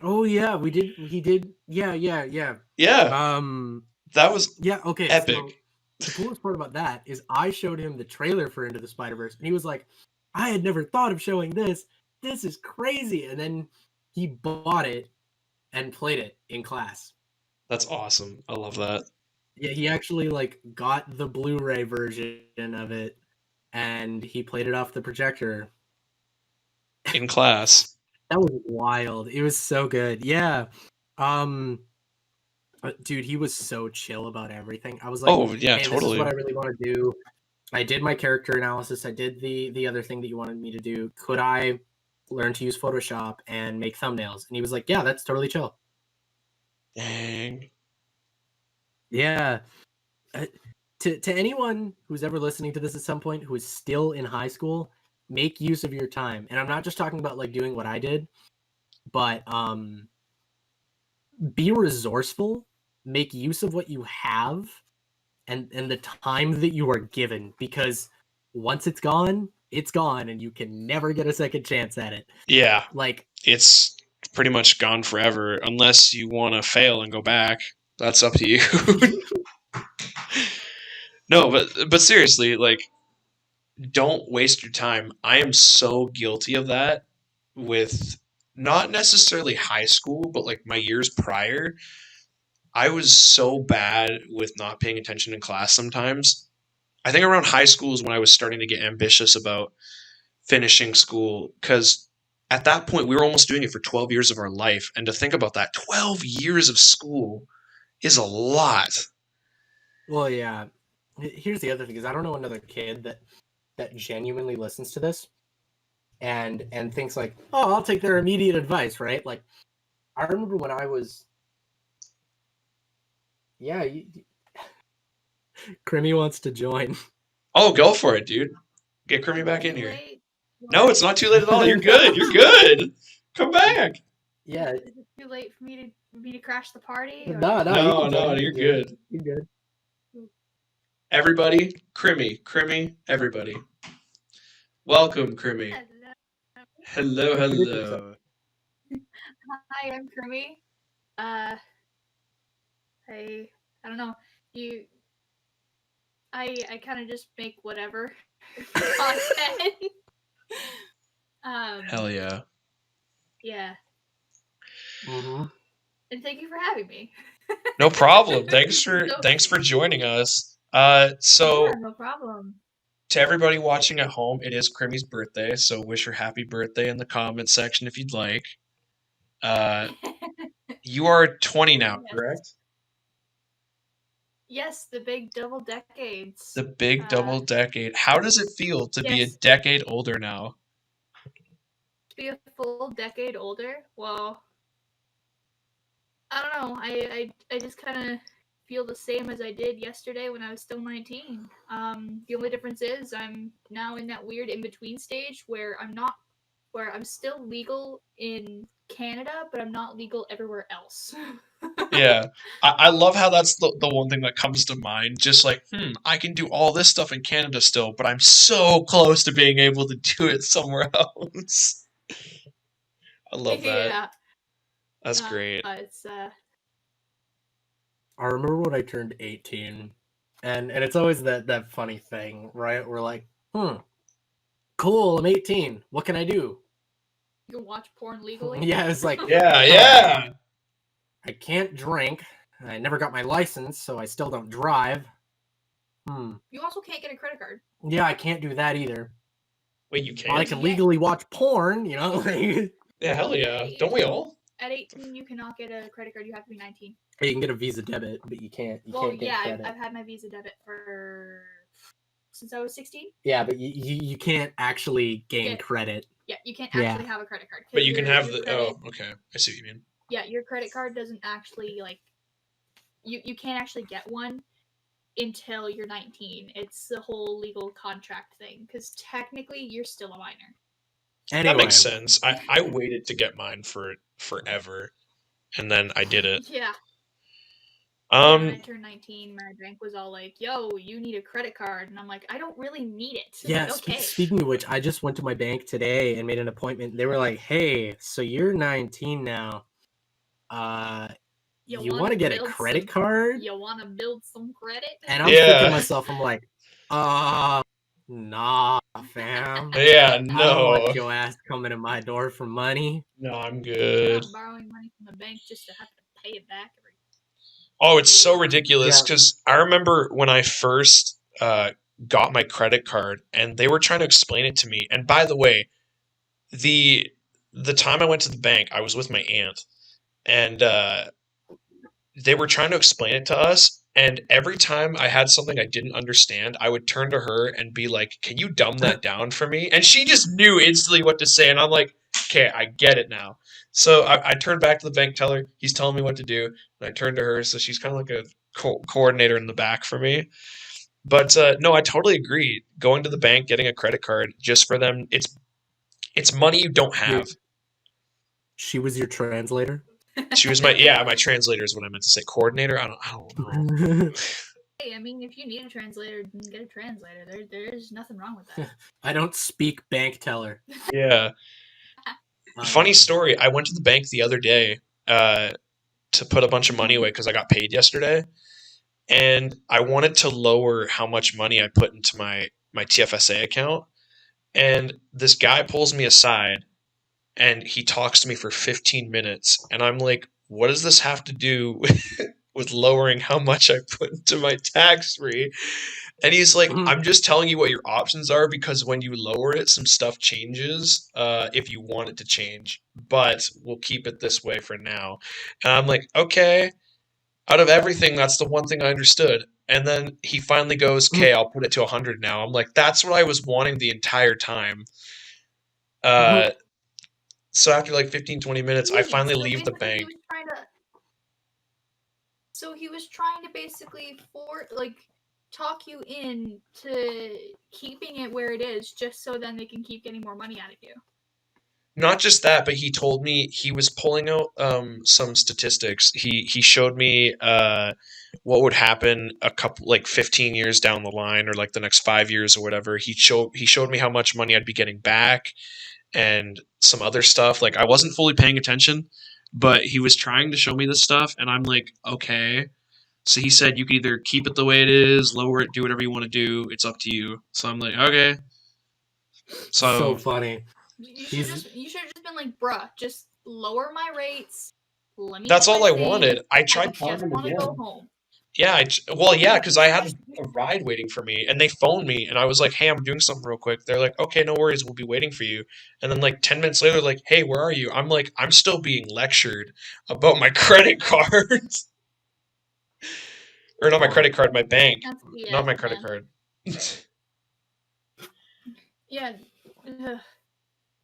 Oh yeah, we did. He did. Yeah, yeah, yeah. Yeah, Um, that was yeah. Okay, so epic. the coolest part about that is I showed him the trailer for Into the Spider-Verse, and he was like, "I had never thought of showing this. This is crazy!" And then he bought it and played it in class. That's awesome. I love that. Yeah, he actually like got the Blu-ray version of it, and he played it off the projector. In class. That was wild. It was so good. Yeah. Um, dude, he was so chill about everything. I was like, Oh, yeah, "Hey, this is what totally. I really want to do. I did my character analysis. I did the other thing that you wanted me to do. Could I learn to use Photoshop and make thumbnails?" And he was like, "Yeah, that's totally chill." Dang. Yeah. Uh, to anyone who's ever listening to this at some point who is still in high school, make use of your time. And I'm not just talking about like doing what I did, but be resourceful, make use of what you have and the time that you are given, because once it's gone and you can never get a second chance at it. Yeah, Like it's pretty much gone forever unless you want to fail and go back. That's up to you. No, but seriously, like don't waste your time. I am so guilty of that with not necessarily high school, but like my years prior. I was so bad with not paying attention in class sometimes. I think around high school is when I was starting to get ambitious about finishing school, because at that point we were almost doing it for 12 years of our life. And to think about that, 12 years of school is a lot. Well, yeah. Here's the other thing: is I don't know another kid that genuinely listens to this and thinks like, oh, I'll take their immediate advice, right? Like, I remember when I was, yeah, Crimmi wants to join. Oh, go for it, dude. Get Crimmi back in Too here. late? No, it's not too late at all. You're good. You're good. Come back. Yeah. Is it too late for me to crash the party? Or... No, You're good. You're good. Everybody, Crimmi, everybody. Welcome, Crimmi. Hello. Hi, I'm Crimmi. I don't know. I kind of just make whatever content. Hell yeah. Yeah. Mm-hmm. And thank you for having me. No problem. Thanks for joining us. So yeah, no problem. To everybody watching at home, it is Crimmi's birthday, so wish her happy birthday in the comment section if you'd like. You are 20 now, Yes. correct? Yes, the big double decades. The big double decade. How does it feel to be a decade older now? To be a full decade older? Well, I don't know. I just kind of feel the same as I did yesterday when I was still 19. The only difference is I'm now in that weird in-between stage where I'm still legal in Canada, but I'm not legal everywhere else. Yeah. I love how that's the one thing that comes to mind. Just like, I can do all this stuff in Canada still, but I'm so close to being able to do it somewhere else. I love that. Yeah. That's great. It's I remember when I turned 18, and it's always that funny thing, right? We're like, cool, I'm 18. What can I do? You can watch porn legally? Yeah, it's like, yeah. I can't drink. I never got my license, so I still don't drive. You also can't get a credit card. Yeah, I can't do that either. Wait, you can't? Well, I can legally watch porn, you know? Yeah, hell yeah. Don't we all? At 18, you cannot get a credit card. You have to be 19. You can get a Visa debit, but you can't. Can't get credit. I've had my Visa debit since I was 16. Yeah, but you can't actually gain credit. Yeah, you can't actually have a credit card. But you can have the. Oh, okay. I see what you mean. Yeah, your credit card doesn't actually you can't actually get one until you're 19. It's the whole legal contract thing because technically you're still a minor. Anyway. That makes sense. I waited to get mine for forever, and then I did it. Yeah. When I turned 19, my bank was all like, "Yo, you need a credit card," and I'm like, "I don't really need it." Yeah. Like, okay. Speaking of which, I just went to my bank today and made an appointment. They were like, "Hey, so you're 19 now. You want to get a credit card? You want to build some credit?" And I'm thinking to myself, I'm like, nah, fam. Yeah, I don't want your ass coming to my door for money. No, I'm good. I'm not borrowing money from the bank just to have to pay it back every. Oh, it's so ridiculous because I remember when I first got my credit card and they were trying to explain it to me. And by the way, the time I went to the bank, I was with my aunt, and they were trying to explain it to us. And every time I had something I didn't understand, I would turn to her and be like, "Can you dumb that down for me?" And she just knew instantly what to say. And I'm like, "Okay, I get it now." So I turned back to the bank teller. He's telling me what to do. And I turned to her. So she's kind of like a coordinator in the back for me. But no, I totally agree. Going to the bank, getting a credit card just for them, it's money you don't have. She was your translator? She was my translator is what I meant to say. Coordinator? I don't know. Hey, I mean, if you need a translator, get a translator. There's nothing wrong with that. I don't speak bank teller. Yeah. Funny story. I went to the bank the other day to put a bunch of money away because I got paid yesterday. And I wanted to lower how much money I put into my TFSA account. And this guy pulls me aside and he talks to me for 15 minutes. And I'm like, what does this have to do with lowering how much I put into my tax-free? And he's like, Mhm. I'm just telling you what your options are because when you lower it, some stuff changes if you want it to change. But we'll keep it this way for now. And I'm like, okay. Out of everything, that's the one thing I understood. And then he finally goes, okay, I'll put it to 100 now. I'm like, that's what I was wanting the entire time. Uh, so after like 15, 20 minutes, I finally So leave the basically bank. he was trying to basically talk you in to keeping it where it is, just so then they can keep getting more money out of you. Not just that, but he told me he was pulling out some statistics. He showed me what would happen a couple like 15 years down the line or like the next 5 years or whatever. He showed me how much money I'd be getting back and some other stuff. Like I wasn't fully paying attention, but he was trying to show me this stuff and I'm like, okay. So he said you can either keep it the way it is, lower it, do whatever you want to do. It's up to you. So I'm like, okay. So funny. You should have just been like, bruh, just lower my rates. Let me that's do all my I thing. wanted. I I tried just calling him want to again. go home. Yeah, because I had a ride waiting for me, and they phoned me, and I was like, "Hey, I'm doing something real quick." They're like, "Okay, no worries, we'll be waiting for you." And then like 10 minutes later, like, "Hey, where are you?" I'm like, "I'm still being lectured about my credit cards, or not my credit card, my bank, not my credit card." Yeah.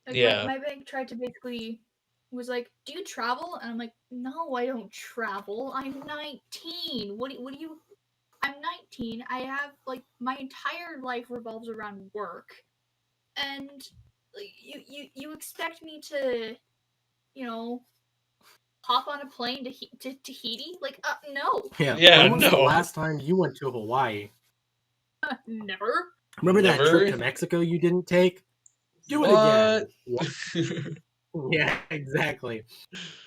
Like Yeah. my bank tried to basically was like, "Do you travel?" And I'm like, "No, I don't travel. I'm 19. What do you I'm 19. I have like my entire life revolves around work. And like, you expect me to, you know, hop on a plane to Tahiti? Like, no. When was the No. last time you went to Hawaii? Never. Remember that Never? trip to Mexico you didn't take? Do it again. What? Yeah, exactly.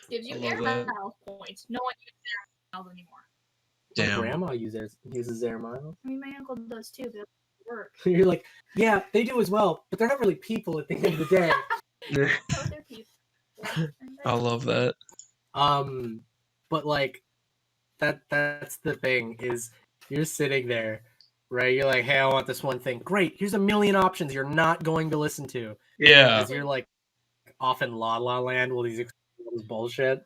Gives you I air love that. miles points. No one uses air miles anymore. My Damn. grandma uses air miles. I mean, my uncle does too, but it doesn't work. You're like, yeah, they do as well, but they're not really people at the end of the day. No, they're people. I love that. But like that's the thing is you're sitting there, right? You're like, hey, I want this one thing. Great, here's a million options you're not going to listen to. Yeah. Because you're like off in La La Land while these bullshit.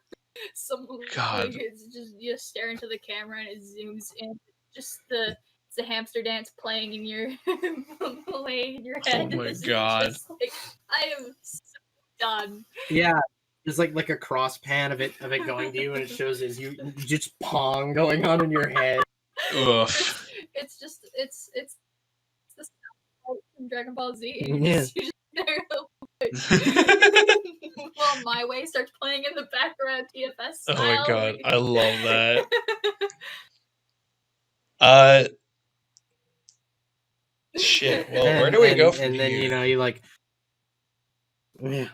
Someone God. like, it's just you stare into the camera and it zooms in. Just the hamster dance playing in your playing in your head. Oh my It's God. just like, I am so done. Yeah. There's like a cross pan of it going to you, and it shows as you just pong going on in your head. Ugh. It's the stuff from Dragon Ball Z. Yeah. You just while My Way starts playing in the background, TFS style. Oh my God, I love that. Shit. Well, where do we go from and here? then you like, yeah.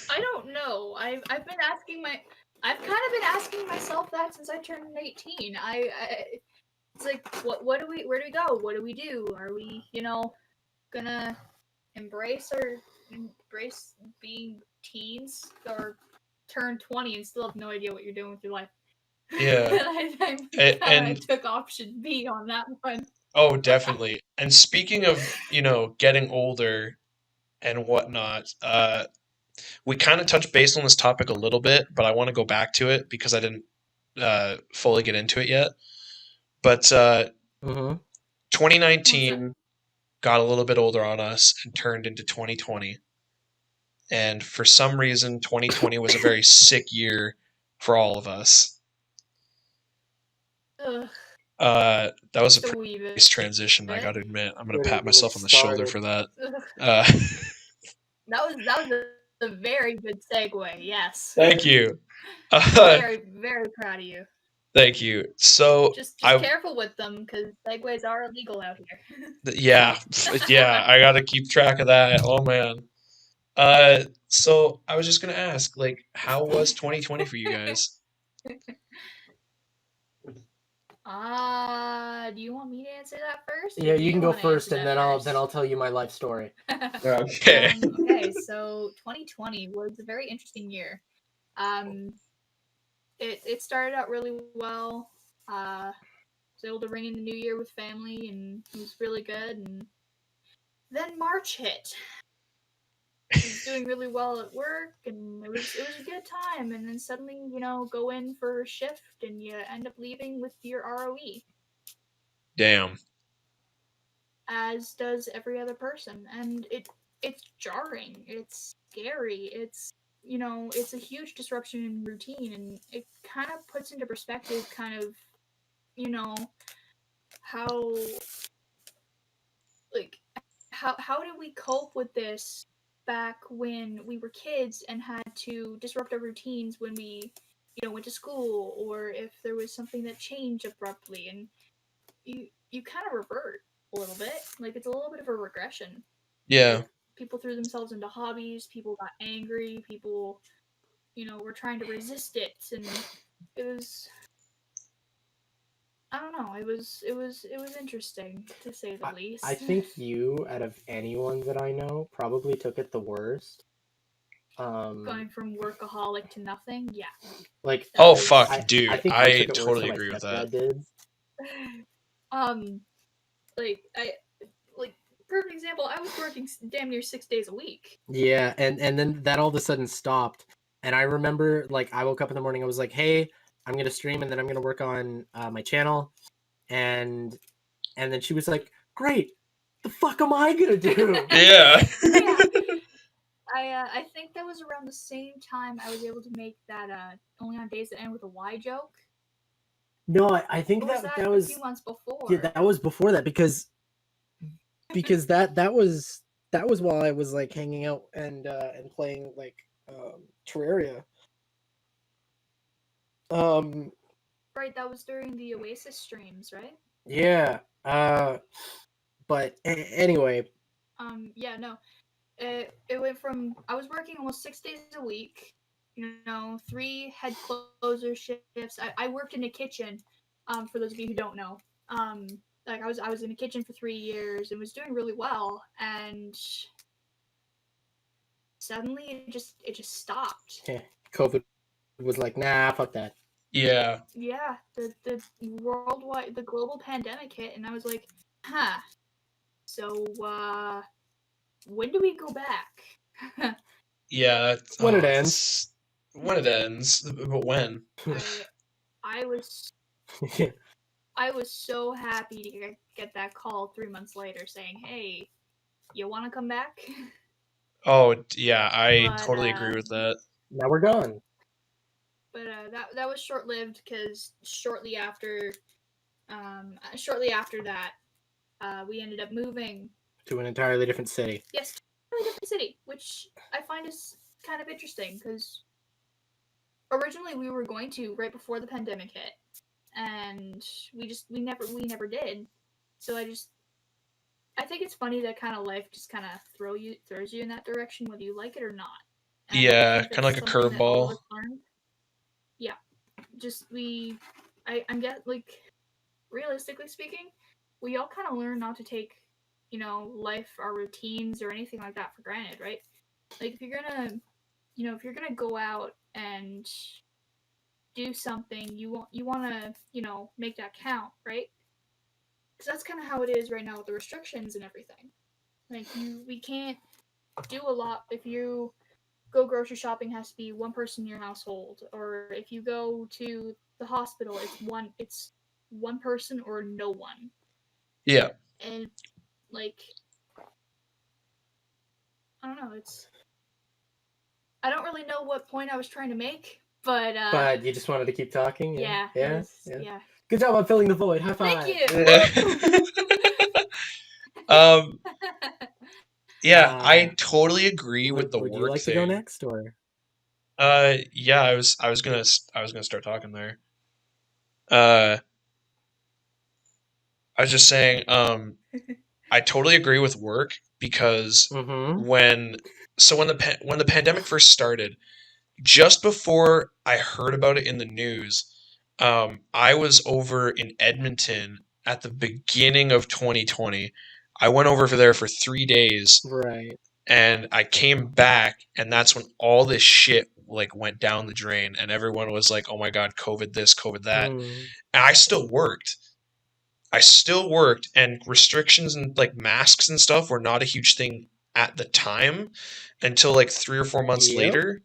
I don't know. I've kind of been asking myself that since I turned 18. It's like, where do we go? What do we do? Are we, gonna embrace being teens, or turn 20 and still have no idea what you're doing with your life? Yeah. I took option B on that one. Oh, definitely. And speaking of, getting older and whatnot, we kind of touched base on this topic a little bit, but I want to go back to it because I didn't fully get into it yet. But 2019 got a little bit older on us and turned into 2020. And for some reason, 2020 was a very sick year for all of us. Ugh. That was a pretty nice transition, I gotta admit. I'm gonna pat myself on the shoulder for that. That was a very good segue. Yes. Thank you. Very, very proud of you. Thank you. So just careful with them because segues are illegal out here. Yeah, I gotta keep track of that. Oh man. So I was just gonna ask, like, how was 2020 for you guys? Do you want me to answer that first? Yeah, you can go first, and then I'll tell you my life story. Okay. Okay, so 2020 was a very interesting year. It started out really well. was able to ring in the new year with family, and it was really good. And then March hit. I was doing really well at work, and it was a good time. And then suddenly, go in for a shift, and you end up leaving with your ROE. Damn. As does every other person, and it's jarring. It's scary. It's it's a huge disruption in routine, and it kind of puts into perspective, how like how did we cope with this back when we were kids and had to disrupt our routines when we went to school, or if there was something that changed abruptly, and you kind of revert a little bit. Like, it's a little bit of a regression. Yeah. Like, people threw themselves into hobbies, people got angry, people were trying to resist it, and it was, I don't know. It was interesting, to say the least. I think you, out of anyone that I know, probably took it the worst. Going from workaholic to nothing, yeah. Like, dude, I think I took it totally worse than agree my with that. stepdad did. Perfect example. I was working damn near 6 days a week. Yeah, and then that all of a sudden stopped, and I remember, like, I woke up in the morning. I was like, "Hey, I'm gonna stream, and then I'm gonna work on my channel," and then she was like, "Great, the fuck am I gonna do?" Yeah. Yeah. I think that was around the same time I was able to make that only on days that end with a Y joke. No, I think Or was that was a few months before. Yeah, that was before that, because that was while I was like hanging out and playing like Terraria. Right, that was during the Oasis streams, right? Yeah. But anyway. Yeah, no. It went from, I was working almost 6 days a week, 3 head closer shifts. I worked in a kitchen, for those of you who don't know. Like, I was in a kitchen for 3 years and was doing really well, and suddenly it just stopped. Yeah, COVID was like, nah, fuck that. Yeah. Yeah, the worldwide, the global pandemic hit, and I was like, huh. So, when do we go back? Yeah. When it ends. When it ends. But when? I was so happy to get that call 3 months later saying, "Hey, you want to come back?" Oh, yeah, I totally agree with that. Now we're gone. But that was short lived, because shortly after that, we ended up moving to an entirely different city. Yes, to an entirely different city, which I find is kind of interesting, because originally we were going to right before the pandemic hit, and we never did. So I think it's funny that kind of life just kind of throws you in that direction, whether you like it or not. And yeah, kind of like a curveball. Yeah, I'm like, realistically speaking, we all kind of learn not to take, life, our routines, or anything like that for granted, right? Like, if you're gonna go out and do something, you want to, make that count, right? Because that's kind of how it is right now with the restrictions and everything. Like, we can't do a lot. If you go grocery shopping, has to be one person in your household, or if you go to the hospital, it's one person or no one. Yeah. And, like, I don't know. I don't really know what point I was trying to make, but you just wanted to keep talking. Yeah. Good job on filling the void. High five. Thank you. Yeah, I totally agree with the would work you like thing. to go next, or? Yeah, I was gonna start talking there. I was just saying, I totally agree with work, because when the pandemic first started, just before I heard about it in the news, I was over in Edmonton at the beginning of 2020. I went over there for 3 days. Right. And I came back, and that's when all this shit like went down the drain, and everyone was like, "Oh my god, COVID this, COVID that," and I still worked. I still worked, and restrictions and like masks and stuff were not a huge thing at the time until like 3 or 4 months Yep. later.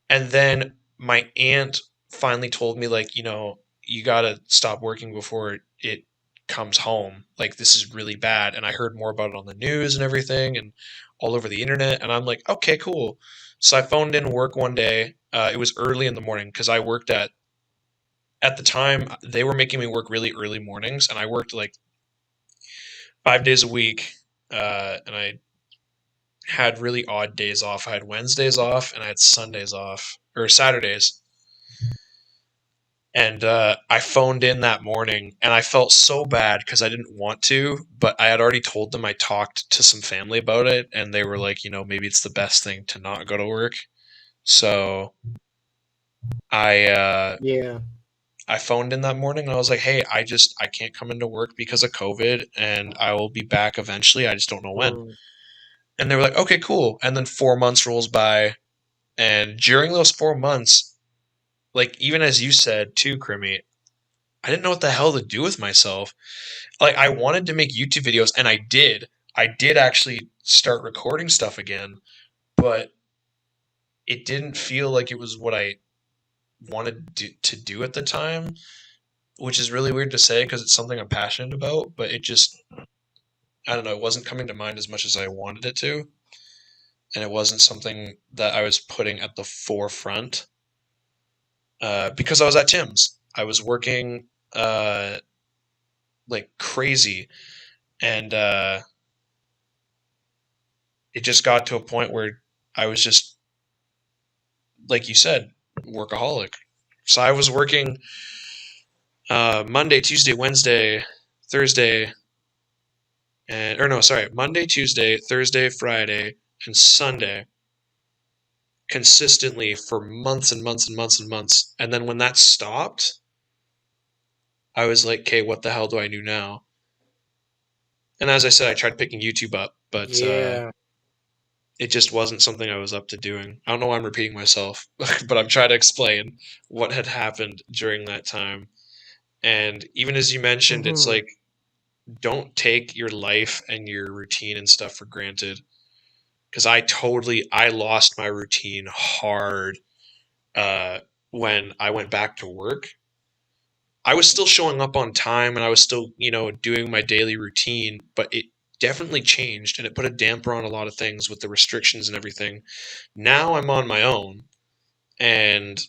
And then my aunt finally told me, like, you gotta stop working before it comes home. Like, this is really bad. And I heard more about it on the news and everything and all over the internet. And I'm like, okay, cool. So I phoned in work one day. It was early in the morning because I worked at the time, they were making me work really early mornings. And I worked like 5 days a week. And I had really odd days off. I had Wednesdays off and I had Sundays off, or Saturdays. And I phoned in that morning and I felt so bad because I didn't want to, but I had already told them I talked to some family about it and they were like, maybe it's the best thing to not go to work. So I Yeah. I phoned in that morning and I was like, hey, I can't come into work because of COVID and I will be back eventually. I just don't know when. Mm. And they were like, okay, cool. And then 4 months rolls by. And during those 4 months, like even as you said too, Crimmy, I didn't know what the hell to do with myself. Like I wanted to make YouTube videos and I did. I did actually start recording stuff again, but it didn't feel like it was what I wanted to do at the time, which is really weird to say because it's something I'm passionate about, but it just, I don't know, it wasn't coming to mind as much as I wanted it to. And it wasn't something that I was putting at the forefront because I was at Tim's. I was working uh, like crazy. And it just got to a point where I was just, like you said, workaholic. So I was working Monday, Tuesday, Wednesday, Thursday, and or no, sorry, Monday, Tuesday, Thursday, Friday, and Sunday consistently for months and months and months and months. And then when that stopped, I was like, okay, what the hell do I do now? And as I said, I tried picking YouTube up, but Yeah. it just wasn't something I was up to doing. I don't know why I'm repeating myself, but I'm trying to explain what had happened during that time. And even as you mentioned, it's Hmm. like, don't take your life and your routine and stuff for granted. Because I lost my routine hard uh, when I went back to work. I was still showing up on time and I was still, doing my daily routine, but it definitely changed and it put a damper on a lot of things with the restrictions and everything. Now I'm on my own, and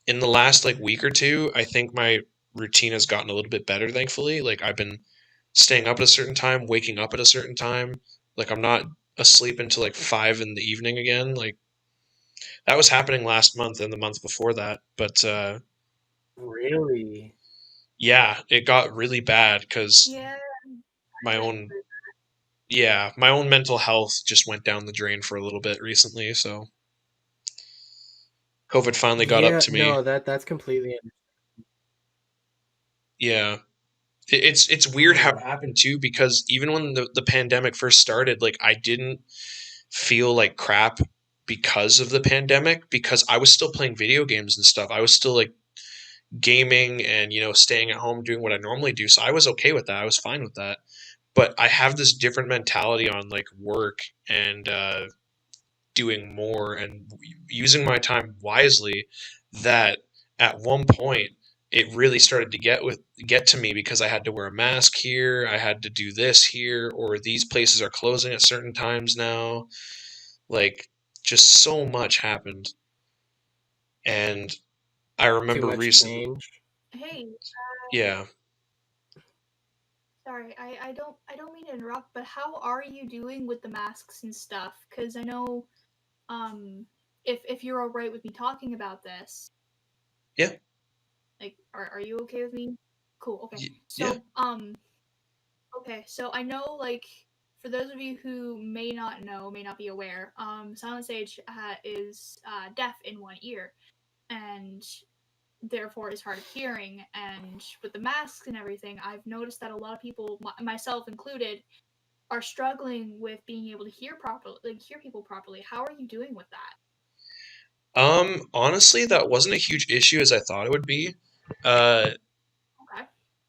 in the last like week or two, I think my routine has gotten a little bit better, thankfully. Like I've been staying up at a certain time, waking up at a certain time. Like I'm not asleep until like 5 in the evening again. Like that was happening last month and the month before that. But Really? yeah, it got really bad because Yeah. my I've own my own mental health just went down the drain for a little bit recently. So COVID finally got up Yeah. to me. No, that's completely. Yeah. It's weird how it Oh. happened too, because even when the pandemic first started, like I didn't feel like crap because of the pandemic, because I was still playing video games and stuff. I was still like gaming and staying at home doing what I normally do. So I was okay with that. I was fine with that. But I have this different mentality on like work and doing more and using my time wisely, that at one point it really started to get to me because I had to wear a mask here, I had to do this here, or these places are closing at certain times now. Like just so much happened. And I Too remember much recently, change. Hey, yeah. sorry, I don't mean to interrupt, but how are you doing with the masks and stuff? Because I know, um, if you're all right with me talking about this, Yeah. like, are you okay with me? Cool. Okay. Yeah. So I know, like, for those of you who may not know, may not be aware, Silent Sage is deaf in one ear, and therefore is hard of hearing. And with the masks and everything, I've noticed that a lot of people, myself included, are struggling with being able to hear properly, like hear people properly. How are you doing with that? Honestly, that wasn't a huge issue as I thought it would be. uh Okay.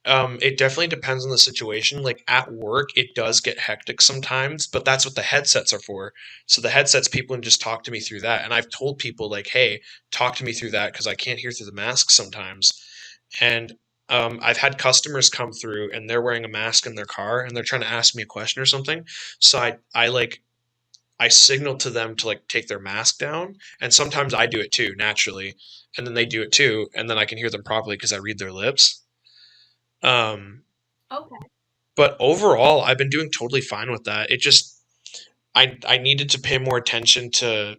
It definitely depends on the situation. Like at work, it does get hectic sometimes, but that's what the headsets are for. So the headsets, people can just talk to me through that. And I've told people like, hey, talk to me through that because I can't hear through the mask sometimes. And I've had customers come through and they're wearing a mask in their car and they're trying to ask me a question or something. So I signal to them to like take their mask down, and sometimes I do it too naturally, and then they do it too, and then I can hear them properly because I read their lips. Um, Okay. but overall, I've been doing totally fine with that. It just I needed to pay more attention to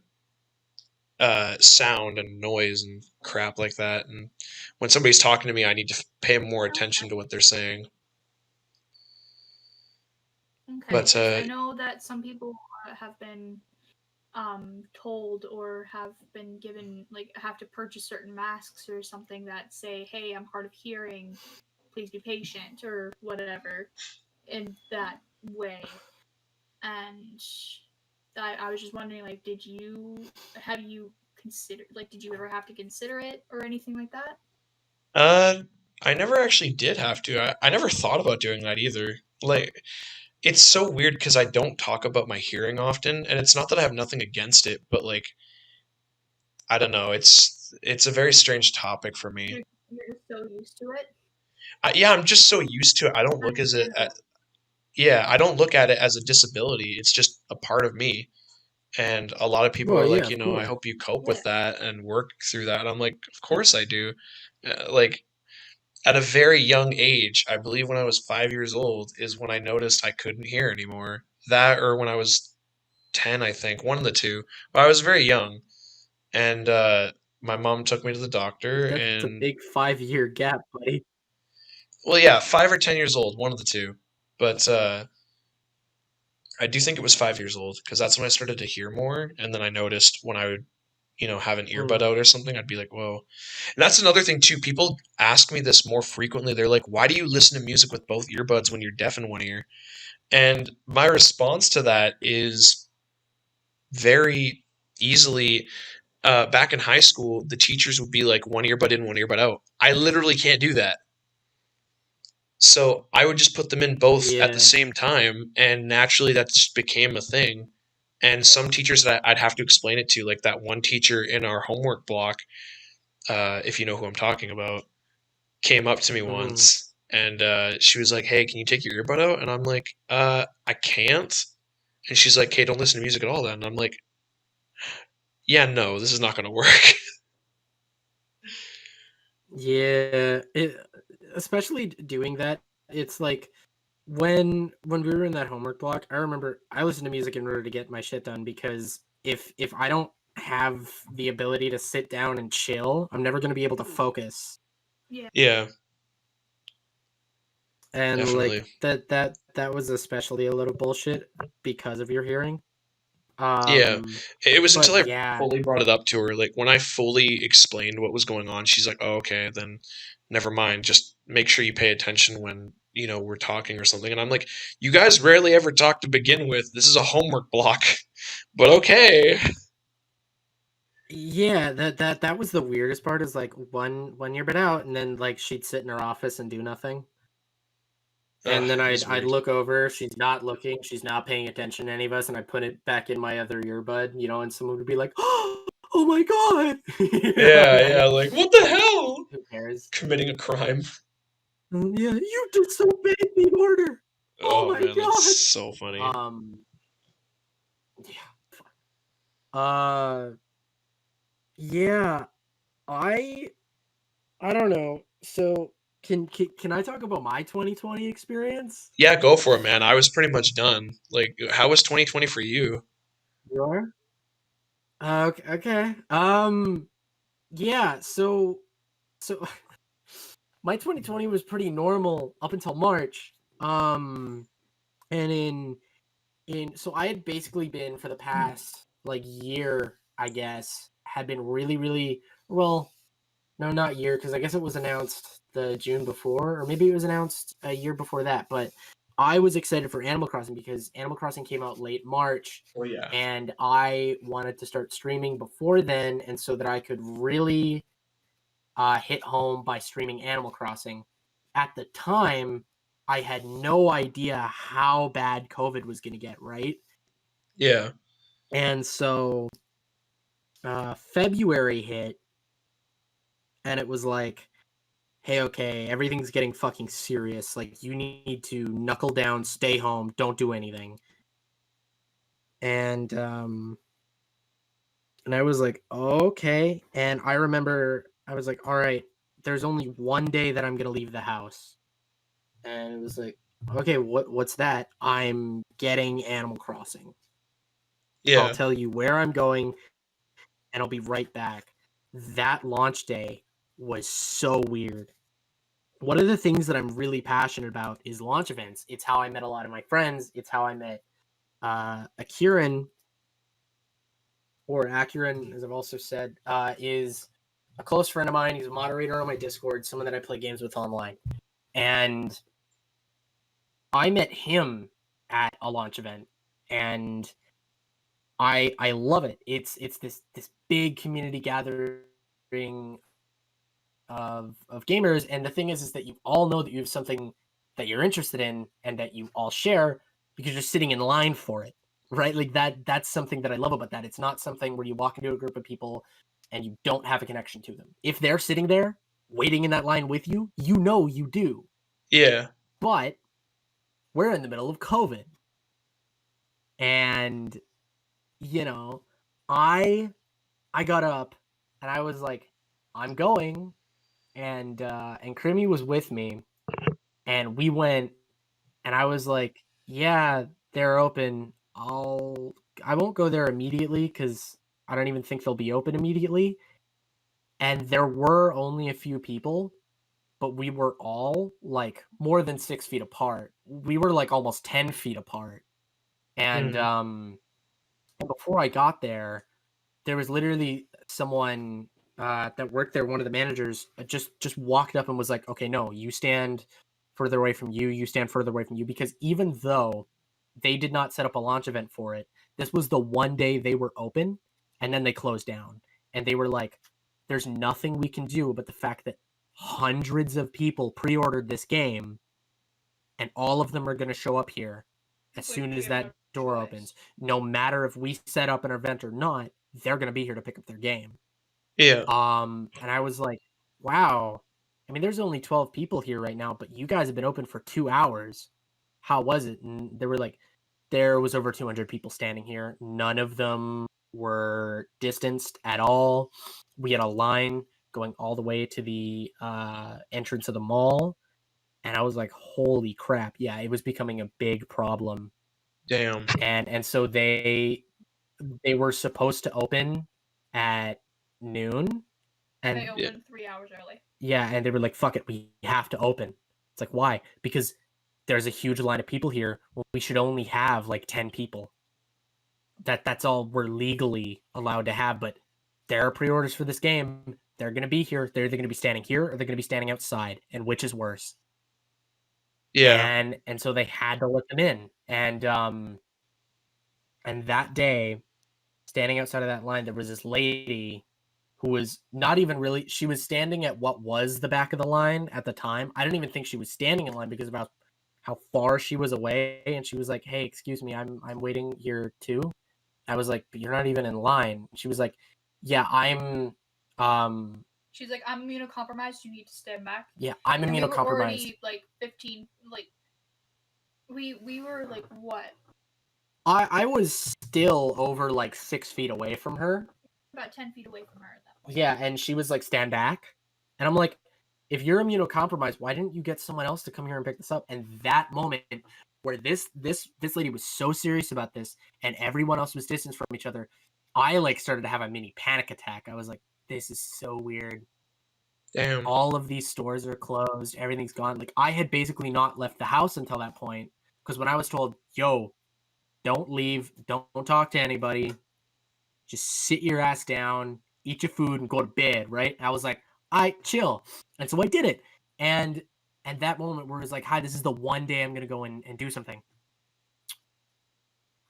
sound and noise and crap like that. And when somebody's talking to me, I need to pay more attention to what they're saying. Okay, But because I know that some people have been told or have been given like have to purchase certain masks or something that say, "Hey, I'm hard of hearing. Please be patient," or whatever in that way. And I was just wondering, like, have you considered, like, did you ever have to consider it or anything like that? uh, I never actually did have to. I never thought about doing that either. Like, it's so weird because I don't talk about my hearing often, and it's not that I have nothing against it, but like I don't know, it's a very strange topic for me. You're just so used to it. Yeah, I'm just so used to it. I don't look as it. Understandable. Yeah, I don't look at it as a disability. It's just a part of me. And a lot of people Well, are yeah, like, of I course. hope you cope Yeah. with that and work through that. And I'm like, of course I do. Like at a very young age, I believe when I was 5 years old is when I noticed I couldn't hear anymore. That or when I was 10, I think, one of the two. But I was very young. And my mom took me to the doctor That's a and big 5-year gap, buddy. well, yeah, 5 or 10 years old, one of the two. But I do think it was 5 years old because that's when I started to hear more. And then I noticed when I would, have an earbud Mm. out or something, I'd be like, whoa. And that's another thing too. People ask me this more frequently. They're like, why do you listen to music with both earbuds when you're deaf in one ear? And my response to that is very easily back in high school, the teachers would be like one earbud in, one earbud out. I literally can't do that. So I would just put them in both at the Yeah. same time, and naturally that just became a thing. And some teachers that I'd have to explain it to, like that one teacher in our homework block, if you know who I'm talking about, came up to me Mhm. once and she was like, "Hey, can you take your earbud out?" And I'm like, I can't." And she's like, "Hey, don't listen to music at all then." And I'm like, "Yeah, no, this is not going to work." Yeah, especially doing that, it's like when we were in that homework block, I remember I listened to music in order to get my shit done because if I don't have the ability to sit down and chill, I'm never going to be able to focus. Yeah. Yeah, And definitely. like that was especially a little bullshit because of your hearing. Yeah. Um It was until but I yeah, fully brought it up to her. Like when I fully explained what was going on, she's like, "Oh, okay, then never mind. Just make sure you pay attention when, we're talking or something." And I'm like, "You guys rarely ever talk to begin with. This is a homework block." But okay. yeah, that was the weirdest part is like one year been out and then like she'd sit in her office and do nothing. And then It I'd was I'd weird. look over, she's not looking, she's not paying attention to any of us, and I put it back in my other earbud, and someone would be like, "Oh my god!" Yeah, And yeah, like, what the like, hell? who cares? Committing a crime. Yeah, you disobeyed the order. Oh Oh my man, that's god. so funny. Yeah. Uh, yeah. I I don't know. So can I talk about my 2020 experience? Yeah, go for it, man. I was pretty much done. Like, how was 2020 for you? You are? Okay. Okay. Yeah. So my 2020 was pretty normal up until March. And so I had basically been for the past like year, I guess, had been really, really well. No, not year, because I guess it was announced the June before, or maybe it was announced a year before that. But I was excited for Animal Crossing because Animal Crossing came out late March, Oh yeah. and I wanted to start streaming before then, and so that I could really hit home by streaming Animal Crossing. at the time, I had no idea how bad COVID was going to get, right? Yeah. And so February hit, and it was like, hey, okay, everything's getting fucking serious. Like, you need to knuckle down, stay home, don't do anything. And I was like, okay. And I remember I was like, all right, there's only one day that I'm gonna leave the house. And it was like, okay, what's that? I'm getting Animal Crossing. I'll Yeah. tell you where I'm going, and I'll be right back. That launch day was so weird. One of the things that I'm really passionate about is launch events. It's how I met a lot of my friends. It's how I met Akiran, or Akiran, as I've also said, is a close friend of mine. He's a moderator on my Discord, someone that I play games with online. And I met him at a launch event, and I love it. It's this big community gathering of gamers, and the thing is that you all know that you have something that you're interested in and that you all share because you're sitting in line for it, right? Like that's something that I love about that. It's not something where you walk into a group of people and you don't have a connection to them. If they're sitting there waiting in that line with you, you know you do. Yeah. But we're in the middle of COVID, and you know, I got up and I was like, I'm going, and Crimmi was with me, and we went, and I was like, yeah, they're open. I won't go there immediately because I don't even think they'll be open immediately. And there were only a few people, but we were all like more than 6 feet apart. We were like almost 10 feet apart. And before I got there was literally someone that worked there, one of the managers, just walked up and was like, okay, no, you stand further away from you, you stand further away from you, because even though they did not set up a launch event for it, this was the one day they were open, and then they closed down. And they were like, there's nothing we can do but the fact that hundreds of people pre-ordered this game, and all of them are going to show up here as soon as that door opens. No matter if we set up an event or not, they're going to be here to pick up their game. Yeah. And I was like, wow. I mean, there's only 12 people here right now, but you guys have been open for 2 hours. How was it? And they were like, there was over 200 people standing here. None of them were distanced at all. We had a line going all the way to the entrance of the mall. And I was like, holy crap. Yeah, it was becoming a big problem. Damn. And so they were supposed to open at noon, and they opened 3 hours early. Yeah, and they were like, fuck it, we have to open. It's like, why? Because there's a huge line of people here. Well, we should only have like 10 people. That's all we're legally allowed to have, but there are pre-orders for this game. They're going to be here. They're either going to be standing here or they're going to be standing outside, and which is worse? Yeah. And so they had to let them in. And that day, standing outside of that line, there was this lady who was not even really, she was standing at what was the back of the line at the time. I didn't even think she was standing in line because of how far she was away. And she was like, hey, excuse me, I'm waiting here too. I was like, but you're not even in line. She was like, yeah, she's like, I'm immunocompromised, you need to stand back. Yeah, I'm immunocompromised. We were already like 15, like we were like what? I was still over like 6 feet away from her. About 10 feet away from her at that point. Yeah, and she was like, stand back. And I'm like, if you're immunocompromised, why didn't you get someone else to come here and pick this up? And that moment where this lady was so serious about this and everyone else was distanced from each other, I like started to have a mini panic attack. I was like, this is so weird. Damn. All of these stores are closed. Everything's gone. Like, I had basically not left the house until that point, because when I was told, yo, don't leave, don't talk to anybody, just sit your ass down, eat your food, and go to bed, right? I was like, all right, chill. And so I did it. And that moment where it was like, hi, this is the one day I'm going to go and do something.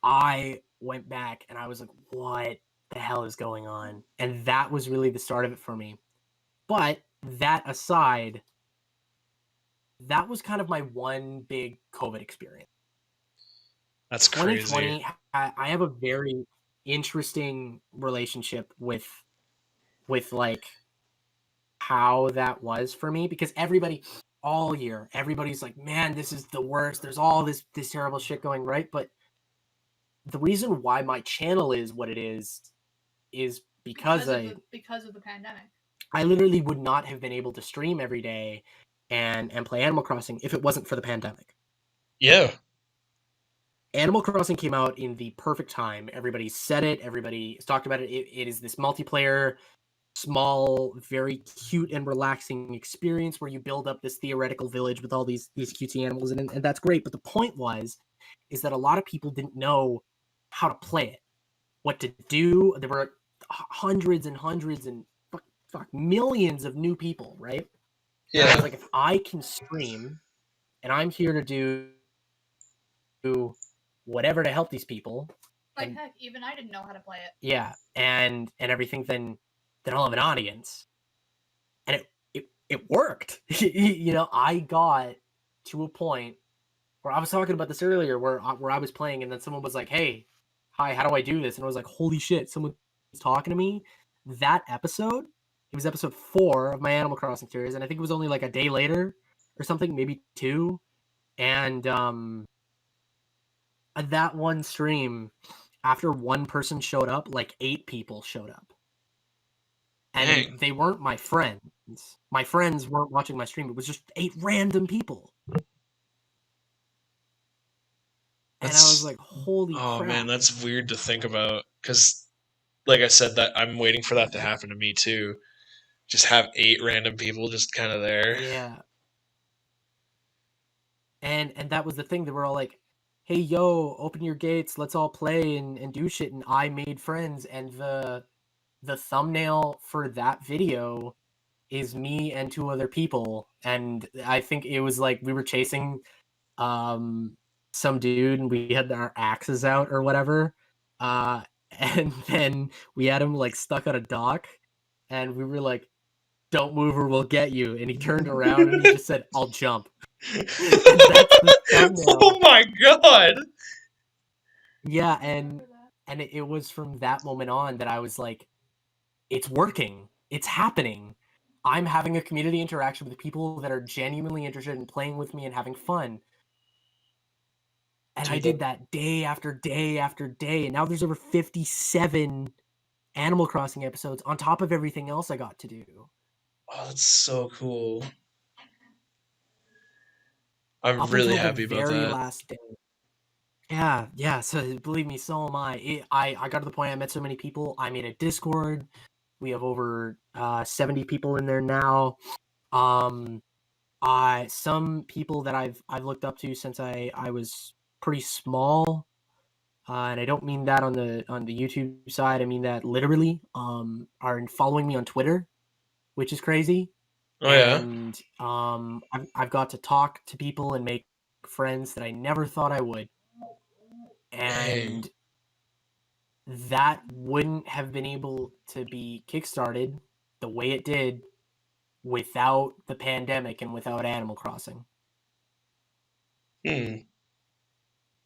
I went back and I was like, what the hell is going on? And that was really the start of it for me. But that aside, that was kind of my one big COVID experience. That's crazy. 2020, I have a very interesting relationship with like how that was for me, because everybody all year, everybody's like, man, this is the worst. There's all this terrible shit going, right? But the reason why my channel is what it is because of the pandemic. I literally would not have been able to stream every day and play Animal Crossing if it wasn't for the pandemic. Yeah. Animal Crossing came out in the perfect time. Everybody said it. Everybody's talked about it. It is this multiplayer, small, very cute and relaxing experience where you build up this theoretical village with all these cutesy animals, and that's great. But the point is that a lot of people didn't know how to play it, what to do. There were hundreds and hundreds and millions of new people, right? Yeah. And I was like, if I can stream and I'm here to do whatever to help these people, like, heck, even I didn't know how to play it. Yeah, and everything, then I'll have an audience, and it worked. You know, I got to a point where I was talking about this earlier, where I was playing, and then someone was like, "Hey, hi, how do I do this?" And I was like, "Holy shit, someone's talking to me." That episode, it was episode 4 of my Animal Crossing series, and I think it was only like a day later or something, maybe 2, and that one stream, after one person showed up, like 8 people showed up. And Dang. they weren't my friends. My friends weren't watching my stream. It was just 8 random people. And I was like, holy crap. Oh, man, that's weird to think about. Because, like I said, that I'm waiting for that to happen to me, too. Just have 8 random people just kind of there. Yeah. And that was the thing. They were all like, hey, yo, open your gates. Let's all play and do shit. And I made friends. And the thumbnail for that video is me and 2 other people. And I think it was like we were chasing some dude, and we had our axes out or whatever. And then we had him like stuck on a dock, and we were like, don't move or we'll get you. And he turned around and he just said, I'll jump. Oh my god. Yeah, and it was from that moment on that I was like, it's working. It's happening. I'm having a community interaction with people that are genuinely interested in playing with me and having fun. And I did that day after day after day. And now there's over 57 Animal Crossing episodes on top of everything else I got to do. Oh, that's so cool. I'm Up really until happy the about very that. last day. Yeah. So believe me, so am I. I got to the point I met so many people. I made a Discord. We have over 70 people in there now. Some people that I've looked up to since I was pretty small, and I don't mean that on the YouTube side. I mean that literally. Are following me on Twitter, which is crazy. Oh, yeah? And I've got to talk to people and make friends that I never thought I would. And Dang. that wouldn't have been able to be kickstarted the way it did without the pandemic and without Animal Crossing.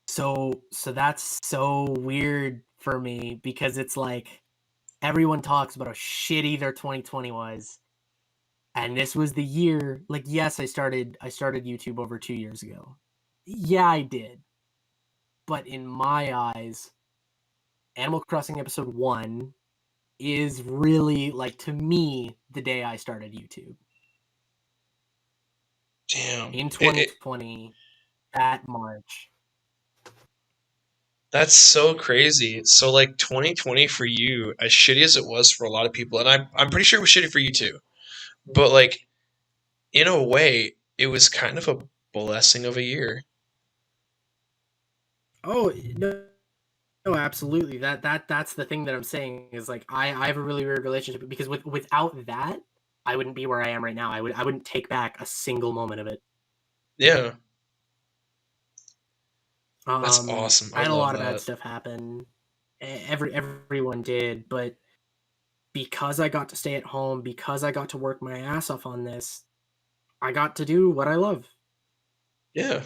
So that's so weird for me, because it's like everyone talks about how shitty their 2020 was. And this was the year, like, yes, I started YouTube over 2 years ago. Yeah, I did. But in my eyes, Animal Crossing episode 1 is really, like, to me, the day I started YouTube. Damn. In 2020, at March. That's so crazy. So, like, 2020 for you, as shitty as it was for a lot of people, and I'm pretty sure it was shitty for you too, but, like, in a way, it was kind of a blessing of a year. Oh, no, absolutely. That's the thing that I'm saying, is like I have a really weird relationship, because without that, I wouldn't be where I am right now. I wouldn't take back a single moment of it. Yeah. That's awesome. I had a love lot of bad that. stuff happen. Everyone did, but because I got to stay at home, because I got to work my ass off on this, I got to do what I love. Yeah.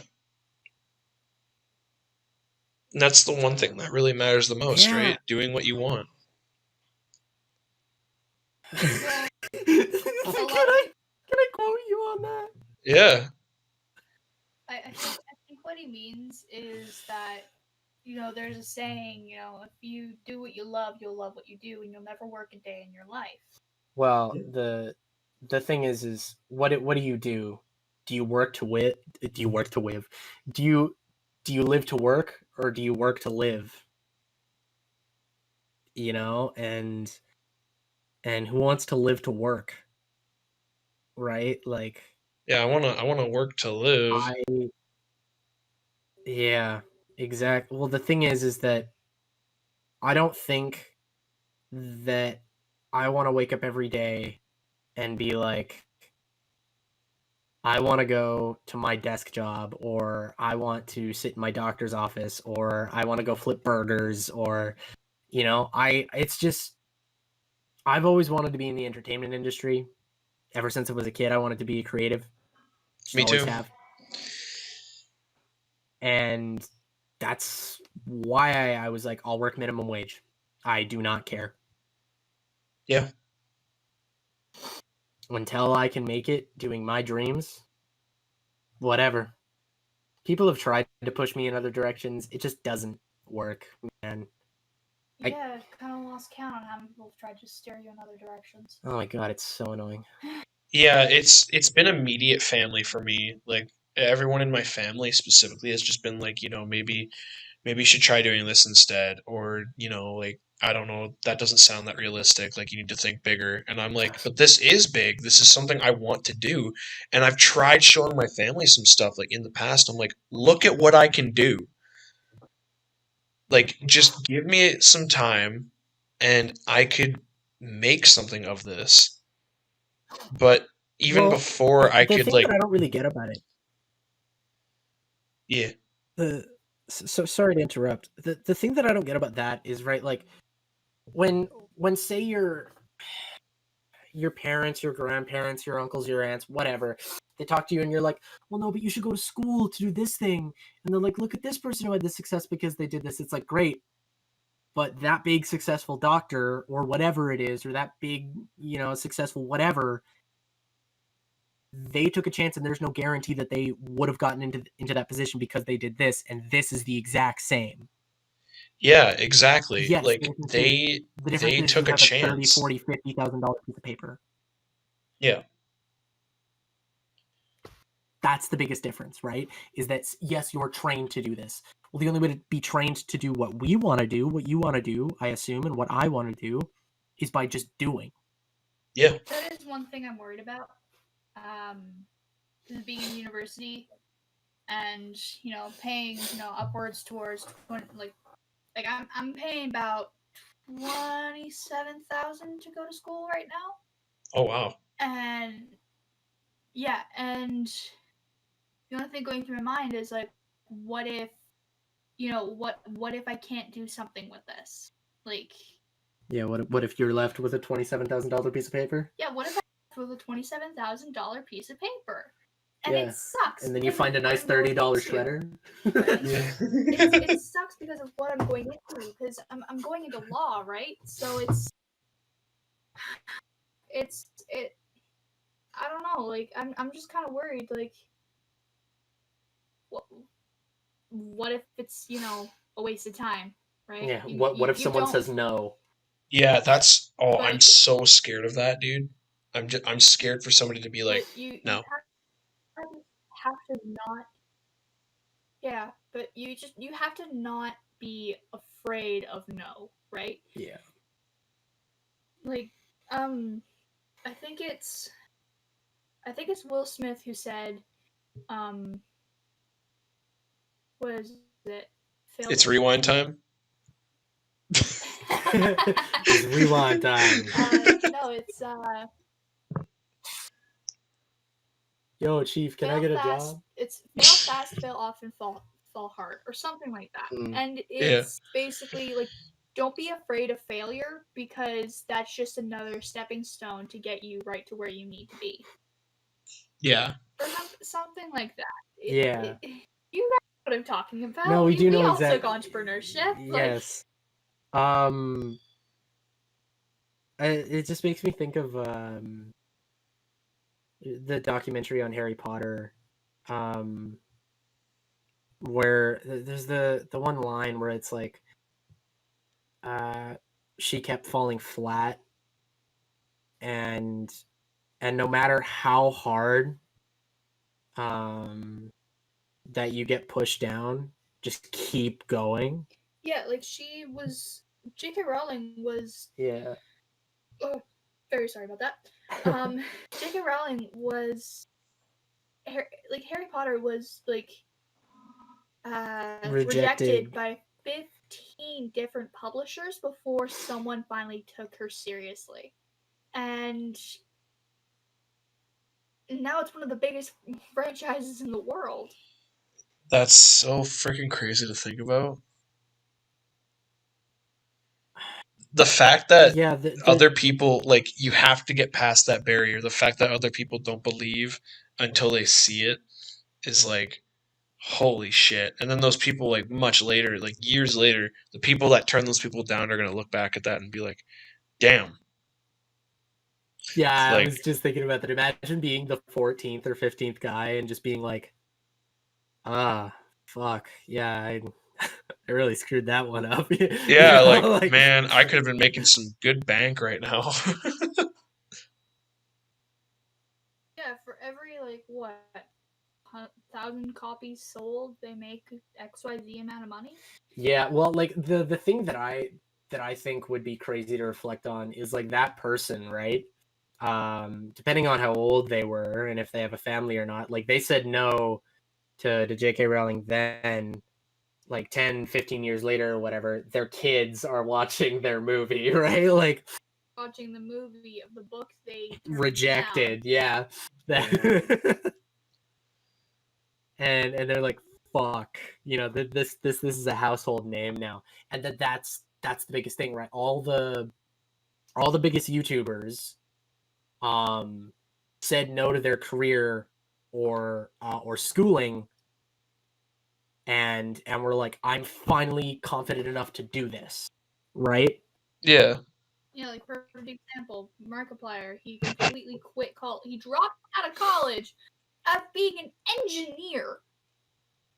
And that's the one thing that really matters the most, Yeah. right? Doing what you want. Well, Can I quote you on that? Yeah. I think what he means is that, you know, there's a saying, you know, if you do what you love, you'll love what you do, and you'll never work a day in your life. Well, the thing is what do you do? Do you work to wit? Do you work to live? Do you live to work, or do you work to live? You know, and who wants to live to work? Right? Like, Yeah, I wanna work to live. I yeah, exactly. Well, the thing is that I don't think that I want to wake up every day and be like, I want to go to my desk job, or I want to sit in my doctor's office, or I want to go flip burgers, or, you know, it's just, I've always wanted to be in the entertainment industry. Ever since I was a kid, I wanted to be a creative. Just Me always too. have. And that's why I was like, I'll work minimum wage. I do not care. Yeah. Until I can make it doing my dreams, whatever. People have tried to push me in other directions. It just doesn't work, man. Yeah, kind of lost count on how many people have tried to steer you in other directions. Oh my god, it's so annoying. Yeah, it's been immediate family for me. Like everyone in my family specifically has just been like, maybe you should try doing this instead, or like, I don't know, that doesn't sound that realistic, like you need to think bigger. And I'm like, but this is big, this is something I want to do. And I've tried showing my family some stuff like in the past. I'm like, look at what I can do. Like, just give me some time and I could make something of this. But even Well, before I the could, thing that like, I don't really get about it, yeah. the so sorry to interrupt. The thing that I don't get about that is, right, like, when say your parents, your grandparents, your uncles, your aunts, whatever, they talk to you and you're like, well, no, but you should go to school to do this thing. And they're like, look at this person who had this success because they did this. It's like, great. But that big successful doctor or whatever it is, or that big, you know, successful whatever, they took a chance and there's no guarantee that they would have gotten into that position because they did this. And this is the exact same. Yeah, exactly. Yes, Like the difference they is you took a have a 30, chance. 40, $50,000 piece of paper. Yeah. That's the biggest difference, right? Is that, yes, you're trained to do this. Well, the only way to be trained to do what we want to do, what you want to do, I assume, and what I want to do, is by just doing. Yeah. That is one thing I'm worried about. Being in university and, you know, paying, you know, upwards towards 20, like I'm paying about 27,000 to go to school right now. Oh wow. And yeah, and the only thing going through my mind is like, what if, you know, what if I can't do something with this? Like, Yeah, what if you're left with a $27,000 piece of paper? yeah, what if I with a $27,000 piece of paper? And Yeah. it sucks. And then you because find a of what nice I'm going $30 into. shredder. Yeah. It sucks because of what I'm going into, because I'm going into law, right? So it I don't know, like I'm just kind of worried, like what if it's, you know, a waste of time, right? Yeah. What if You someone don't, says no? Yeah, that's I'm but so scared of that, dude. I'm scared for somebody to be like, you no. have to not, yeah, but you have to not be afraid of no, right? Yeah. Like, I think it's Will Smith who said, what is it? Fail It's rewind time. It's rewind time. No, it's Yo, Chief, can I get a job? It's fail fast, fail often, fall hard, or something like that. Mm. And Yeah. it's basically like, don't be afraid of failure, because that's just another stepping stone to get you right to where you need to be. Yeah. or something like that. Yeah. You guys know what I'm talking about. No, we do know also exactly. entrepreneurship. Yes. It just makes me think of the documentary on Harry Potter, where there's the one line where it's like, she kept falling flat, and no matter how hard that you get pushed down, just keep going. Yeah, like J.K. Rowling was. Yeah. Oh, very sorry about that. J.K. Rowling was. Harry Potter was rejected by 15 different publishers before someone finally took her seriously. And now it's one of the biggest franchises in the world. That's so freaking crazy to think about. The fact that Yeah, other people, like, you have to get past that barrier. The fact that other people don't believe until they see it is like, holy shit. And then those people, like, much later, like years later, the people that turn those people down are going to look back at that and be like, damn. yeah, I Like, was just thinking about that. Imagine being the 14th or 15th guy and just being like, fuck, yeah, I really screwed that one up. yeah, like, man, I could have been making some good bank right now. Yeah, for every what 1,000 copies sold, they make XYZ amount of money. Yeah, well, like the thing that I think would be crazy to reflect on is like that person, right? Depending on how old they were and if they have a family or not, like they said no to J.K. Rowling then, like 10, 15 years later or whatever, their kids are watching their movie, right? Like watching the movie of the book they rejected, down. yeah. and they're like, fuck, this is a household name now. And that's the biggest thing, right? All the biggest YouTubers said no to their career or schooling, and we're like, I'm finally confident enough to do this, right? Yeah. Yeah, like for example, Markiplier, he completely quit college. He dropped out of college after being an engineer.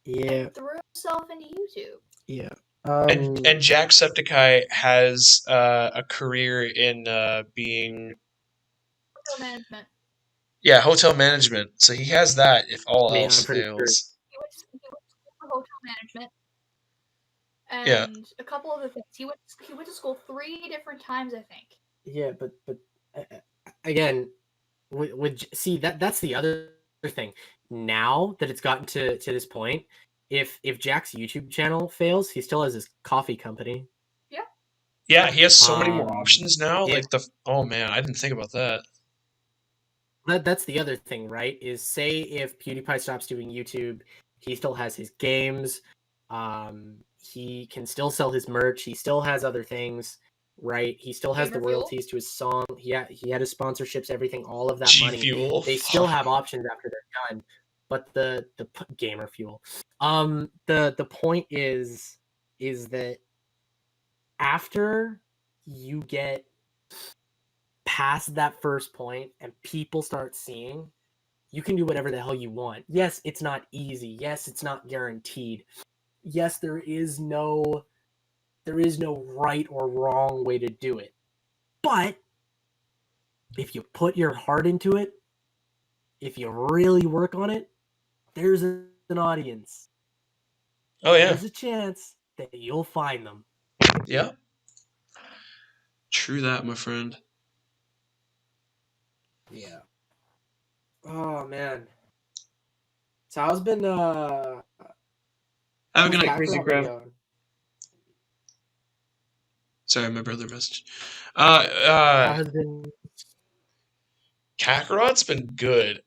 Yeah. And threw himself into YouTube. Yeah. And Jacksepticeye has a career in being Hotel management. Yeah, hotel management. So he has that if all Yeah, I'm else pretty sure. fails. He went to school for hotel management. Yeah. And a couple other things. He went to school 3 different times, I think. Yeah, but again, see that's the other thing. Now that it's gotten to this point, if Jack's YouTube channel fails, he still has his coffee company. Yeah. Yeah, he has so many more options now. if- Like oh man, I didn't think about that. That's the other thing, right? Is say if PewDiePie stops doing YouTube, he still has his games. He can still sell his merch. He still has other things, right? He still has Gamer the royalties to his song. He had his sponsorships, everything, all of that G money. Fuel. They still have options after they're done. But the gamer fuel. The point is that after you get past that first point and people start seeing, you can do whatever the hell you want. Yes, it's not easy. Yes, it's not guaranteed. Yes, there is no right or wrong way to do it. But if you put your heart into it, if you really work on it, there's an audience. Oh yeah. There's a chance that you'll find them. Yeah. True that, my friend. Yeah. Oh man. So how's been Have a good night, Crazy Crab. Sorry, my brother messaged. How has been Kakarot's been good.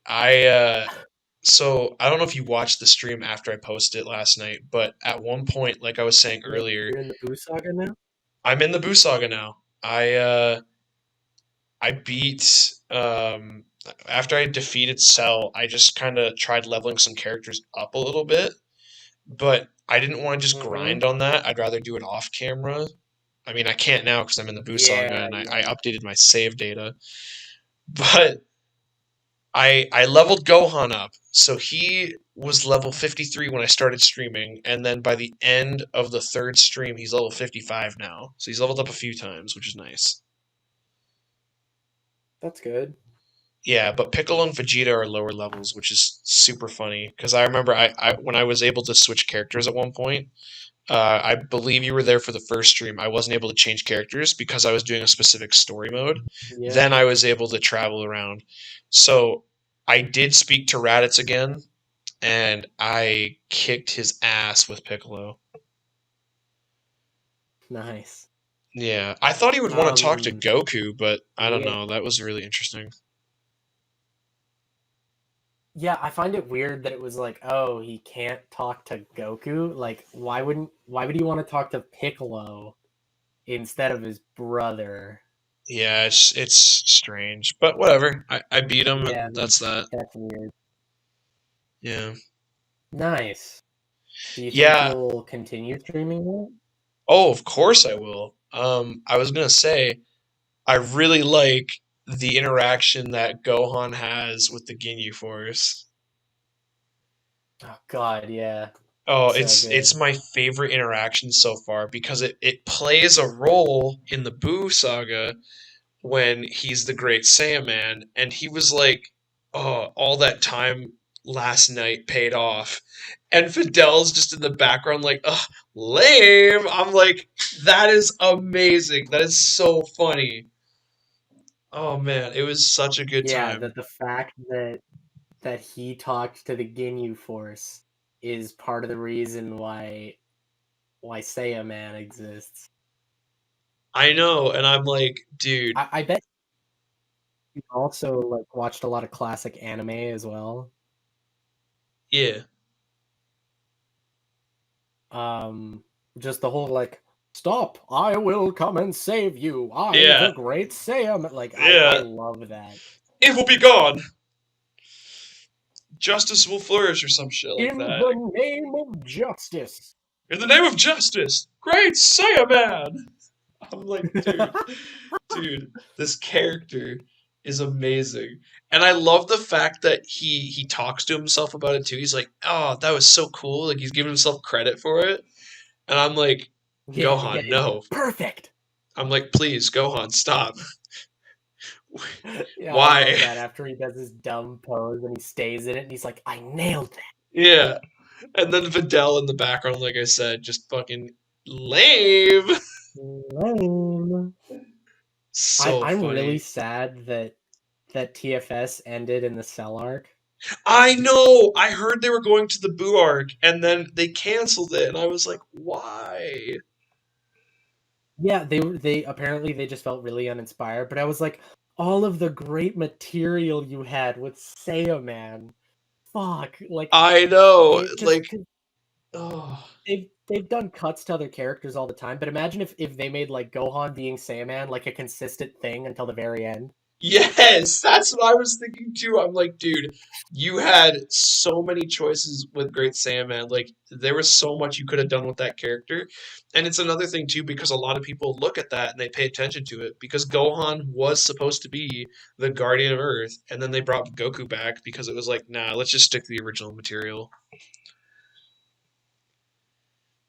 So I don't know if you watched the stream after I posted it last night, but at one point, like I was saying earlier, you're in the Boo Saga now? I'm in the Boo Saga now. I beat after I defeated Cell, I just kind of tried leveling some characters up a little bit, but I didn't want to just grind on that. I'd rather do it off camera. I mean, I can't now because I'm in the Boo Saga Yeah, and I yeah. updated my save data. But I leveled Gohan up. So he was level 53 when I started streaming, and then by the end of the third stream, he's level 55 now. So he's leveled up a few times, which is nice. That's good. Yeah, but Piccolo and Vegeta are lower levels, which is super funny because I remember when I was able to switch characters at one point. I believe you were there for the first stream. I wasn't able to change characters because I was doing a specific story mode. Yeah. Then I was able to travel around. So I did speak to Raditz again, and I kicked his ass with Piccolo. Nice. Yeah, I thought he would want to talk to Um, Goku, but I don't yeah. know. That was really interesting. Yeah, I find it weird that it was like, oh, he can't talk to Goku. Like, why would he want to talk to Piccolo instead of his brother? Yeah, it's strange, but whatever. I beat him, Yeah, and that's that. That's weird. Yeah. Nice. Do you think Yeah. you'll continue streaming that? Oh, of course I will. I was gonna say I really like the interaction that Gohan has with the Ginyu Force. Oh God, yeah. Oh, So it's good. my favorite interaction so far because it plays a role in the Boo saga when he's the Great Saiyaman, and he was like, "Oh, all that time last night paid off," and Fidel's just in the background like, "Ugh, lame." I'm like, that is amazing. That is so funny. Oh man, it was such a good Yeah, time. that the fact that he talked to the Ginyu Force is part of the reason why Saiyaman exists. I know, and I'm like, dude, I bet you also like watched a lot of classic anime as well. yeah, Just the whole like, stop! I will come and save you. I, yeah, the Great Saiyaman. Like, I yeah. love that. It will be gone. Justice will flourish, or some shit like In that. the name of justice. In the name of justice, Great Saiyaman. I'm like, dude, this character is amazing. And I love the fact that he talks to himself about it too. He's like, "Oh, that was so cool." Like he's giving himself credit for it. And I'm like, Yeah, "Gohan, he's like, no." perfect. I'm like, "Please, Gohan, stop." Yeah, I Why? love that. After he does his dumb pose and he stays in it, and he's like, I nailed that. Yeah. And then Videl in the background, like I said, just fucking lame. Lame. So I'm really funny. sad that TFS ended in the Cell arc. I know. I heard they were going to the Boo arc, and then they canceled it, and I was like, why? Yeah, they apparently they just felt really uninspired. But I was like, all of the great material you had with Saiyaman, fuck, like I know. because Oh. they've done cuts to other characters all the time. But imagine if they made like Gohan being Saiyaman like a consistent thing until the very end. Yes, that's what I was thinking too. I'm like, dude, you had so many choices with Great Saiyaman. Like, there was so much you could have done with that character. And it's another thing too, because a lot of people look at that and they pay attention to it. Because Gohan was supposed to be the Guardian of Earth, and then they brought Goku back because it was like, nah, let's just stick to the original material.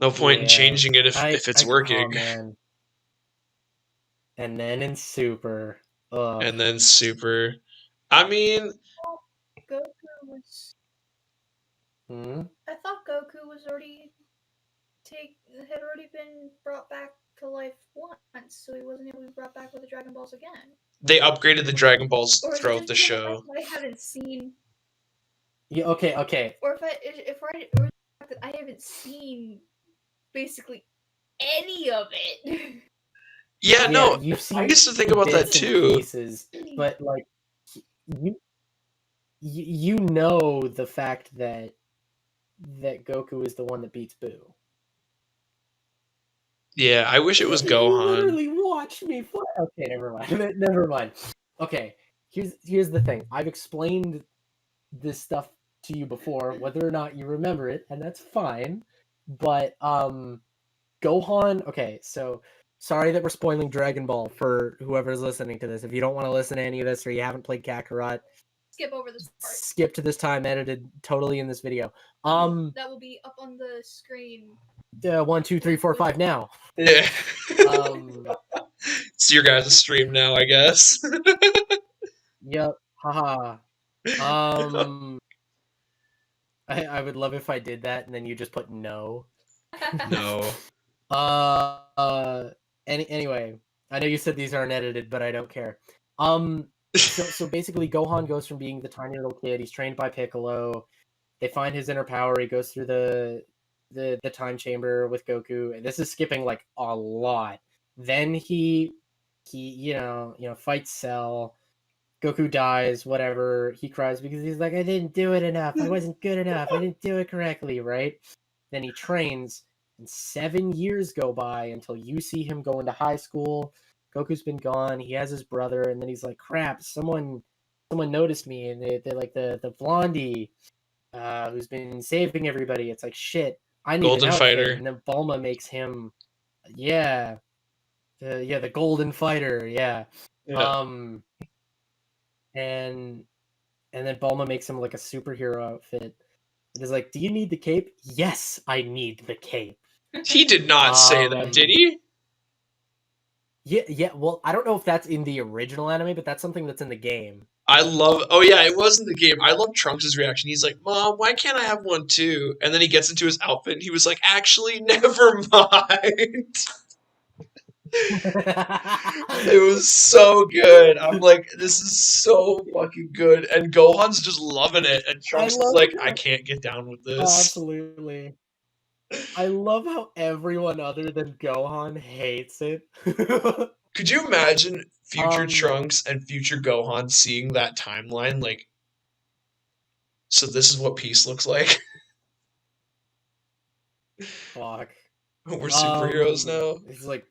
No point in changing it if it's working. Oh man. And then in Super. Ugh. And then Super. I mean, Goku was. I thought Goku was already had already been brought back to life once, so he wasn't able to be brought back with the Dragon Balls again. They upgraded the Dragon Balls Or throughout the show. I haven't seen. Yeah. Okay. Or that I haven't seen basically any of it. Yeah, no, you've seen I used to think about that too. Pieces, but like you know the fact that Goku is the one that beats Boo. Yeah, I wish it was Gohan. You literally watched me. Okay, never mind. Never mind. Okay, here's the thing. I've explained this stuff to you before, whether or not you remember it, and that's fine. But Gohan. Okay, so sorry that we're spoiling Dragon Ball for whoever's listening to this. If you don't want to listen to any of this or you haven't played Kakarot, Skip over this part. skip to this time, edited totally in this video. That will be up on the screen. 1, 2, 3, 4, 5 now. Yeah. Um, It's your guys' stream now, I guess. yep. Haha. I would love if I did that and then you just put no. No. Anyway, I know you said these aren't edited, but I don't care. So basically, Gohan goes from being the tiny little kid. He's trained by Piccolo. They find his inner power. He goes through the time chamber with Goku, and this is skipping like a lot. Then he fights Cell. Goku dies. Whatever. He cries because he's like, I didn't do it enough. I wasn't good enough. I didn't do it correctly. Right. Then he trains, and 7 years go by until you see him go into high school. Goku's been gone. He has his brother, and then he's like, crap, someone noticed me, and they like the blondie who's been saving everybody. It's like, shit, I need Golden an outfit. Fighter. And then Bulma makes him, the Golden Fighter, Yeah. And then Bulma makes him like a superhero outfit. It is like, do you need the cape? Yes, I need the cape. He did not say that, did he? Yeah. Well, I don't know if that's in the original anime, but that's something that's in the game. Oh yeah, it was in the game. I love Trunks' reaction. He's like, Mom, why can't I have one too? And then he gets into his outfit and he was like, actually, never mind. It was so good. I'm like, this is so fucking good. And Gohan's just loving it. And Trunks is like, I can't get down with this. Absolutely. I love how everyone other than Gohan hates it. Could you imagine future Trunks and future Gohan seeing that timeline? Like, so this is what peace looks like. Fuck. We're superheroes now. It's like,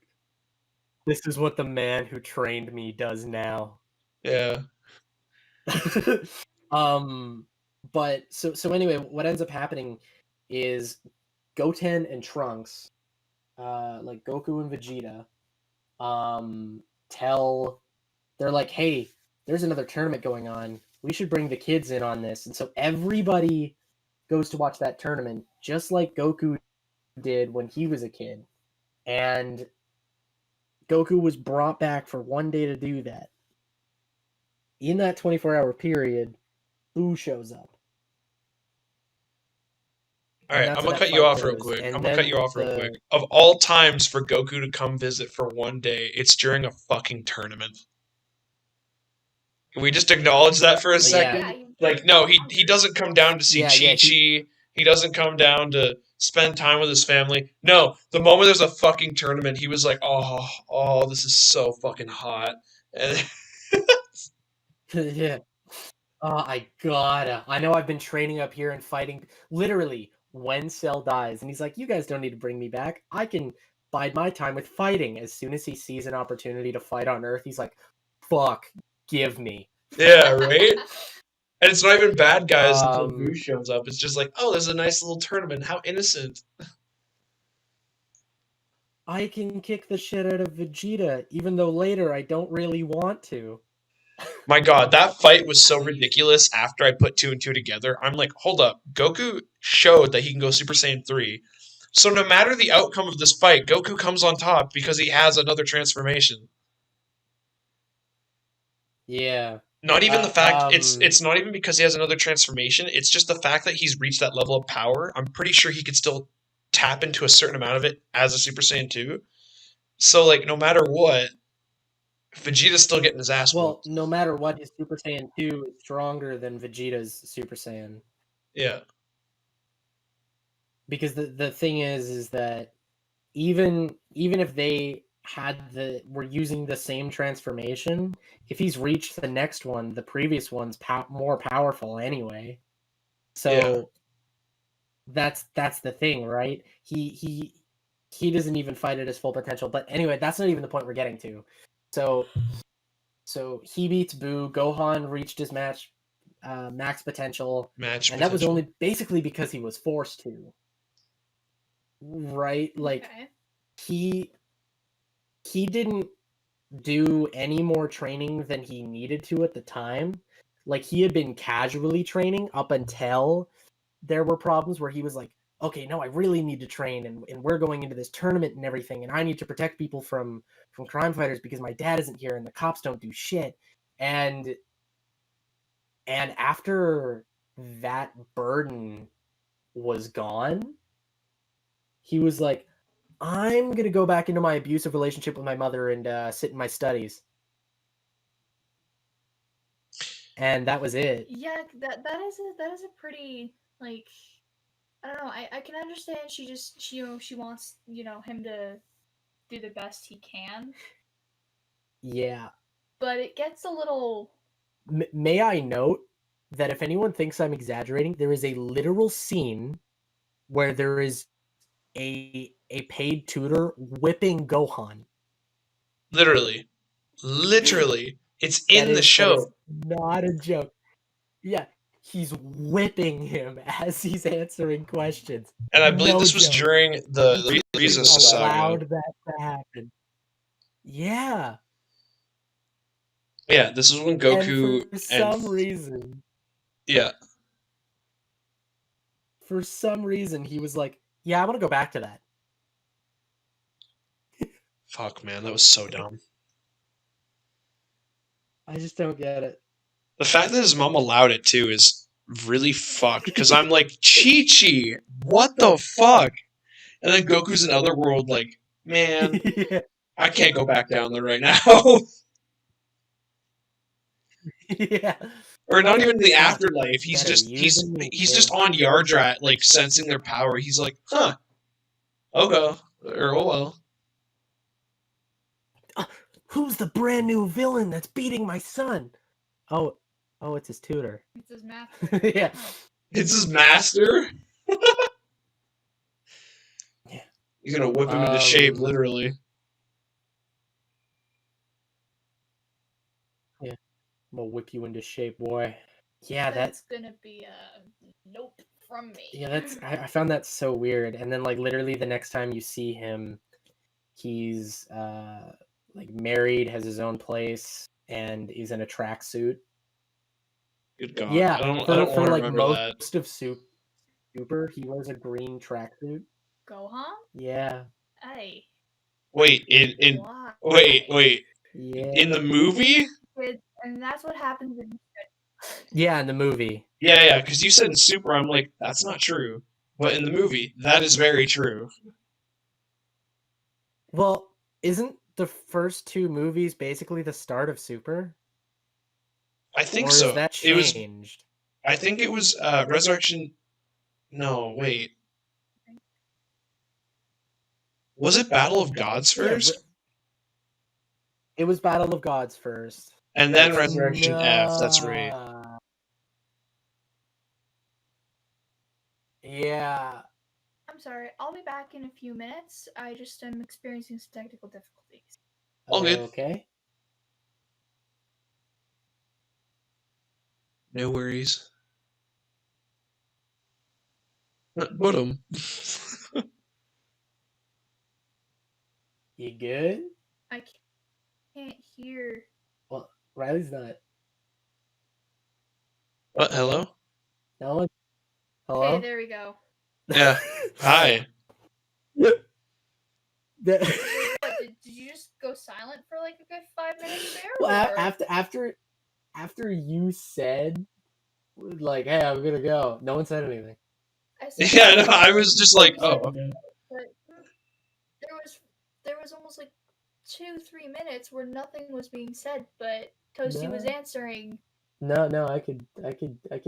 this is what the man who trained me does now. Yeah. But so anyway, what ends up happening is Goten and Trunks, like Goku and Vegeta, they're like, hey, there's another tournament going on. We should bring the kids in on this. And so everybody goes to watch that tournament, just like Goku did when he was a kid. And Goku was brought back for one day to do that. In that 24-hour period, Boo shows up. All right, I'm gonna cut you off real quick. Of all times for Goku to come visit for one day, it's during a fucking tournament. Can we just acknowledge that for a second? Yeah. Like, no, he doesn't come down to see Chi-Chi. He doesn't come down to spend time with his family. No, the moment there's a fucking tournament, he was like, oh, this is so fucking hot. And Yeah. Oh, I know I've been training up here and fighting. Literally, when Cell dies, and he's like, you guys don't need to bring me back. I can bide my time with fighting. As soon as he sees an opportunity to fight on Earth, he's like, fuck, give me. Yeah, right? And it's not even bad guys until Boo shows up. It's just like, oh, there's a nice little tournament. How innocent. I can kick the shit out of Vegeta, even though later I don't really want to. My god, that fight was so ridiculous after I put 2 and 2 together. I'm like, hold up. Goku showed that he can go Super Saiyan 3. So no matter the outcome of this fight, Goku comes on top because he has another transformation. Yeah. Not even the fact, it's not even because he has another transformation. It's just the fact that he's reached that level of power. I'm pretty sure he could still tap into a certain amount of it as a Super Saiyan 2. So, like, no matter what, Vegeta's still getting his ass whooped. Well, no matter what, his Super Saiyan 2 is stronger than Vegeta's Super Saiyan. Yeah. Because the thing is that even if they were using the same transformation, if he's reached the next one, the previous one's more powerful anyway. So that's the thing, right? He doesn't even fight at his full potential. But anyway, that's not even the point we're getting to. So So he beats Boo. Gohan reached his max potential, Match and that was potential. only basically because he was forced to. Right? Like Okay. he didn't do any more training than he needed to at the time. Like he had been casually training up until there were problems where he was like, okay, no, I really need to train, and we're going into this tournament and everything, and I need to protect people from crime fighters because my dad isn't here and the cops don't do shit. And after that burden was gone, he was like, I'm gonna go back into my abusive relationship with my mother and sit in my studies. And that was it. Yeah, that is a pretty, like, I don't know. I can understand she wants, him to do the best he can, Yeah. but it gets a little. May I note that if anyone thinks I'm exaggerating, there is a literal scene where there is a paid tutor whipping Gohan. Literally. It's in the That show. is not a joke. Yeah, he's whipping him as he's answering questions. And I believe No this was joke. during the He Frieza saga. allowed that to happen. Yeah. Yeah, this is when Goku And for some reason, yeah. he was like, yeah, I want to go back to that. Fuck, man, that was so dumb. I just don't get it. The fact that his mom allowed it too is really fucked. Because I'm like, Chi-Chi, what the fuck? And then Goku's in Otherworld, like, man, Yeah. I can't go back down there right now. Yeah. Or not even in the Fuck. afterlife. He's Better just use me, he's kid. just on Yardrat, like sensing their power. He's like, huh. Okay. Or oh well. Who's the brand new villain that's beating my son? Oh, it's his tutor. It's his math. Yeah. It's his master. Yeah. He's gonna whip him into shape, literally. Yeah. I'm gonna whip you into shape, boy. Yeah, That's gonna be a nope from me. Yeah, I found that so weird. And then like literally the next time you see him, he's like married, has his own place, and he's in a tracksuit. Good God. Yeah, I don't for want to like remember that. most of Super, he wears a green tracksuit. Gohan? Yeah. Hey. Wait, wait. Yeah. In the movie? And that's what happens in. Yeah, in the movie. Yeah, because you said in Super, I'm like, that's not true. But in the movie, that is very true. Well, isn't the first two movies basically the start of Super? I think or so. Is that changed? I think it was Resurrection. No, wait. Was it Battle of Gods first? Yeah, it was Battle of Gods first. And then Resurrection F, that's right. Yeah. I'm sorry, I'll be back in a few minutes. I just am experiencing some technical difficulties. All good. Okay. No worries. But You good? I can't hear. Well, Riley's not. What? Hello? No one. Hello? Hey, there we go. Yeah. Hi. What, did you just go silent for like a good 5 minutes there? Well, or? after you said, like, hey, I'm gonna go, no one said anything. Yeah, no, I was just like, oh, okay. But there was almost like 2-3 minutes where nothing was being said, but Toasty was answering. No, I could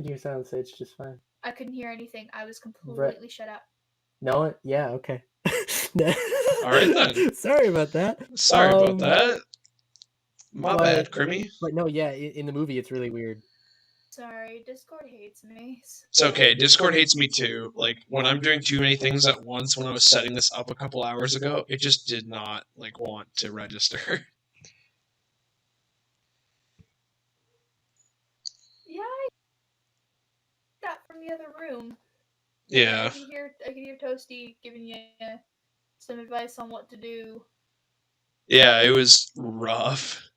hear Silent Sage just fine. I couldn't hear anything. I was completely shut up. No, yeah, okay. All right then. Sorry about that. Sorry about that. My bad, Crimmi. But no, yeah, in the movie it's really weird. Sorry, Discord hates me. It's okay. Discord hates me too. Like when I'm doing too many things at once, when I was setting this up a couple hours ago, it just did not like want to register. the other room. Yeah. I can hear Toasty giving you some advice on what to do. Yeah, it was rough.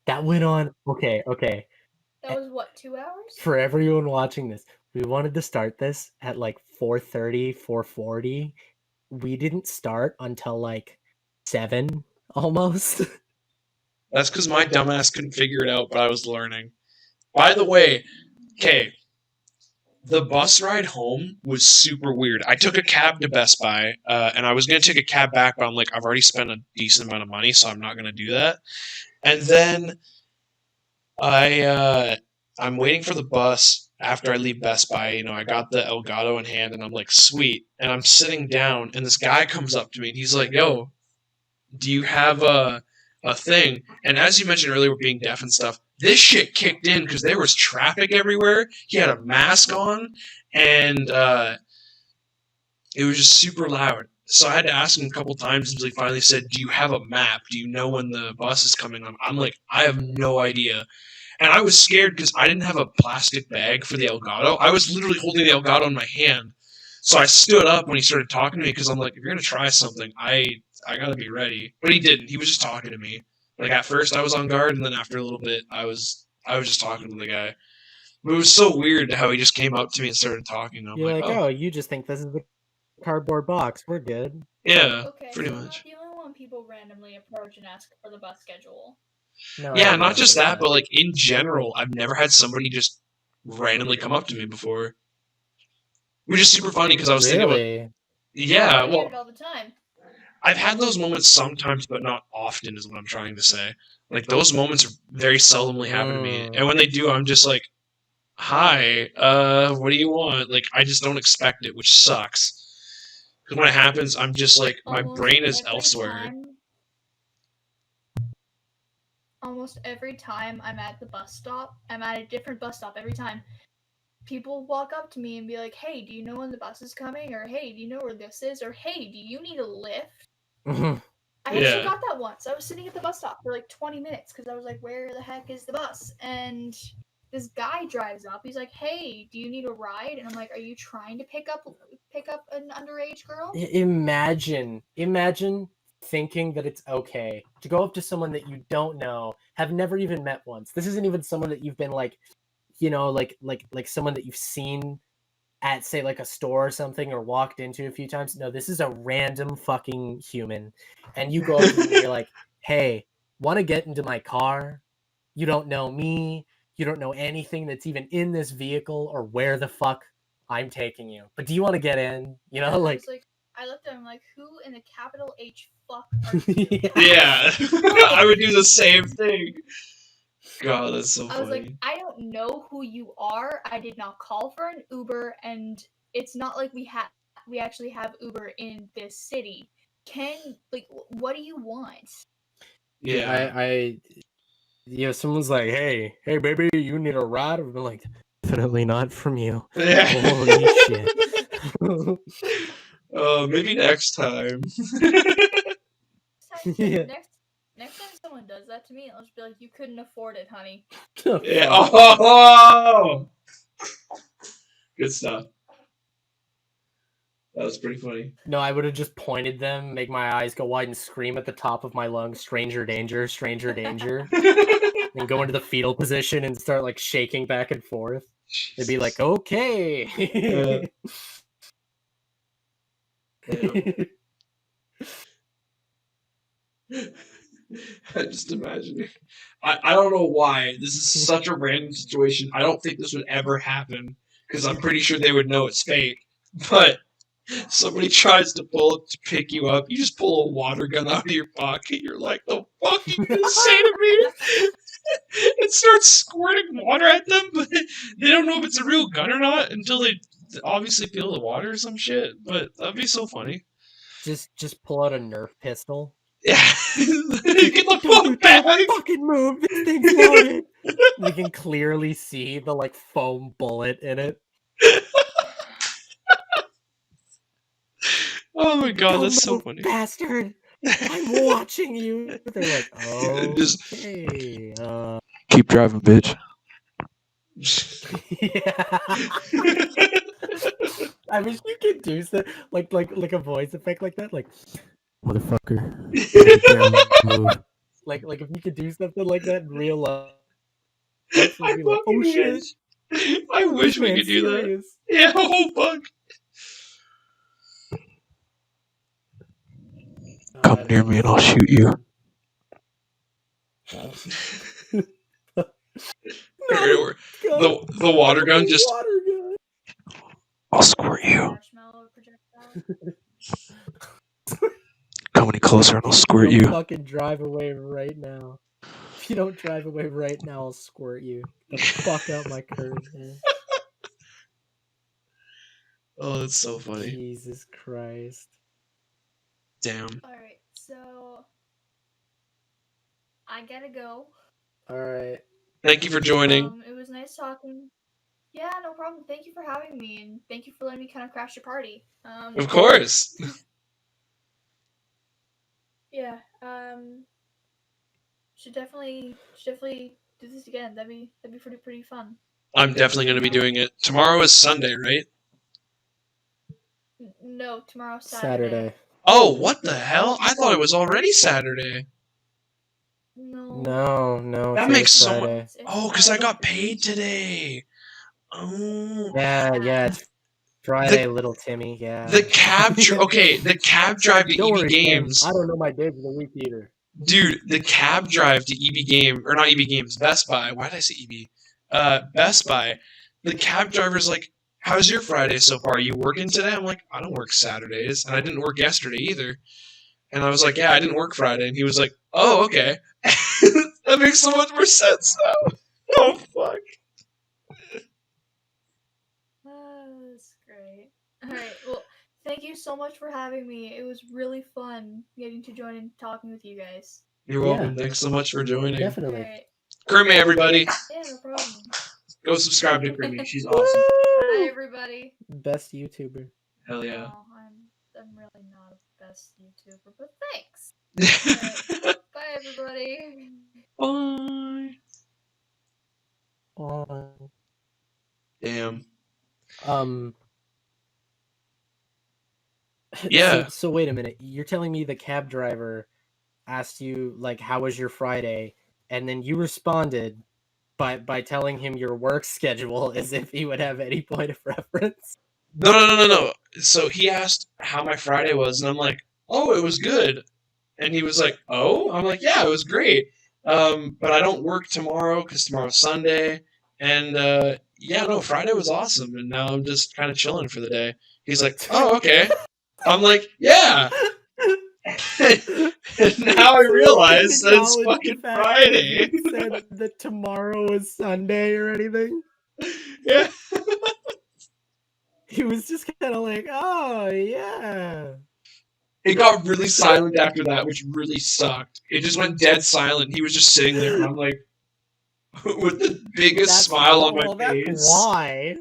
That went on. Okay. That was what, 2 hours? For everyone watching this, we wanted to start this at like 4:30, 4:40. We didn't start until like 7 almost. That's because my dumbass couldn't figure it out, but I was learning. By the way, okay, the bus ride home was super weird. I took a cab to Best Buy, and I was going to take a cab back, but I'm like, I've already spent a decent amount of money, so I'm not going to do that. And then I'm waiting for the bus after I leave Best Buy. You know, I got the Elgato in hand, and I'm like, sweet. And I'm sitting down, and this guy comes up to me, and he's like, yo, do you have a thing? And as you mentioned earlier with being deaf and stuff, this shit kicked in because there was traffic everywhere. He had a mask on, and it was just super loud. So I had to ask him a couple times until he finally said, do you have a map? Do you know when the bus is coming on? I'm like, I have no idea. And I was scared because I didn't have a plastic bag for the Elgato. I was literally holding the Elgato in my hand. So I stood up when he started talking to me because I'm like, if you're going to try something, I got to be ready. But he didn't. He was just talking to me. Like, at first I was on guard, and then after a little bit, I was just talking to the guy. But it was so weird how he just came up to me and started talking. I'm You're like, oh, you just think this is a cardboard box. We're good. yeah, Okay, pretty so much. I'm not the only one people randomly approach and ask for the bus schedule. No, Yeah, not just that, but like in general, I've never had somebody just randomly come up to me before. Which is super funny because I was thinking about. Yeah, I hear well, it all the time. I've had those moments sometimes, but not often, is what I'm trying to say. Like, those moments very seldomly happen to me. And when they do, I'm just like, hi, what do you want? Like, I just don't expect it, which sucks. Because when it happens, I'm just like, my brain is elsewhere. Almost every time I'm at the bus stop, I'm at a different bus stop every time. People walk up to me and be like, hey, do you know when the bus is coming? Or hey, do you know where this is? Or hey, do you need a lift? I actually got that once. I was sitting at the bus stop for like 20 minutes because I was like, where the heck is the bus? And this guy drives up. He's like, hey, do you need a ride? And I'm like, are you trying to pick up an underage girl? Imagine thinking that it's okay to go up to someone that you don't know, have never even met once. This isn't even someone that you've been like, you know, like someone that you've seen at, say, like a store or something, or walked into a few times. No, this is a random fucking human. And you go up to them and you're like, hey, want to get into my car? You don't know me. You don't know anything that's even in this vehicle or where the fuck I'm taking you. But do you want to get in? You know, like I looked at him like, who in the capital H fuck are you? Yeah. I would do the same thing. God, that's so funny. I was like, I don't know who you are. I did not call for an Uber, and it's not like we actually have Uber in this city. What do you want? Yeah. I someone's like, hey baby, you need a ride? I'm like, definitely not from you. Yeah. Holy shit. Maybe next time. Next time someone does that to me, I'll just be like, you couldn't afford it, honey. Yeah. Oh! Good stuff. That was pretty funny. No, I would have just pointed them, make my eyes go wide, and scream at the top of my lungs, stranger danger, stranger danger. And go into the fetal position and start like shaking back and forth. They'd be like, okay. I just imagine it. I don't know why. This is such a random situation. I don't think this would ever happen because I'm pretty sure they would know it's fake. But somebody tries to pull up to pick you up. You just pull a water gun out of your pocket. You're like, the fuck are you gonna say to me? It starts squirting water at them, but they don't know if it's a real gun or not until they obviously feel the water or some shit. But that'd be so funny. Just pull out a Nerf pistol. Yeah. Get the fuck back! Fucking move! This thing's loaded! You can clearly see the like foam bullet in it. Oh my god, that's so funny. Bastard! I'm watching you! They're like, oh, okay. Keep driving, bitch. Yeah. I wish you could do so, like a voice effect like that, like motherfucker. Move. Like if you could do something like that in real life, so I it'd be like, oh fucking shit, wish. I wish this we man's could do that. serious. Yeah, oh fuck. Come near me and I'll shoot you. The water gun just. Water gun. I'll squirt you. Marshmallow projectile. Come any closer and I'll squirt Don't you. fucking drive away right now. If you don't drive away right now, I'll squirt you. Get the fuck out my curb, man. Oh, that's so funny. Jesus Christ. Damn. Alright, so I gotta go. Alright. Thank you for joining. It was nice talking. Yeah, no problem. Thank you for having me, and thank you for letting me kind of crash your party. Of course. Yeah. Should definitely do this again. That'd be pretty fun. I'm definitely going to be doing it. Tomorrow is Sunday, right? No, tomorrow's Saturday. Oh, what the hell? I thought it was already Saturday. No. That makes so Friday. much. Oh, because I got paid today. Oh. Yeah. It's Friday, little Timmy. Yeah. The cab. Okay, the cab drive to Don't EB worry, Games. Sam. I don't know my days of the week either. Dude, the cab drive to EB Game, or not EB Games, Best Buy. Why did I say EB? Best Buy. The cab driver's like, how's your Friday so far? Are you working today? I'm like, I don't work Saturdays, and I didn't work yesterday either. And I was like, yeah, I didn't work Friday. And he was like, oh, okay. That makes so much more sense now. Oh, fuck. That's great. Alright, well, thank you so much for having me. It was really fun getting to join and talking with you guys. You're welcome. Thanks so much for joining. Definitely. Alright. Crimmi, everybody. Yeah, no problem. Go subscribe to Crimmi. She's awesome. Hi, everybody. Best YouTuber. Hell yeah. Oh, I'm really not a best YouTuber, but thanks. Alright, bye, everybody. Bye. Oh. Damn. Yeah. So wait a minute. You're telling me the cab driver asked you, like, how was your Friday? And then you responded by telling him your work schedule as if he would have any point of reference? No. So he asked how my Friday was, and I'm like, oh, it was good. And he was like, oh? I'm like, yeah, it was great. But I don't work tomorrow because tomorrow's Sunday. And yeah, no, Friday was awesome. And now I'm just kind of chilling for the day. He's like, oh, okay. I'm like, yeah. And now I realize that it's fucking Friday. He said that tomorrow is Sunday or anything. Yeah. He was just kind of like, oh, yeah. It got really silent after that, which really sucked. It just went dead silent. He was just sitting there, and I'm like, with the biggest smile on my face. That's why.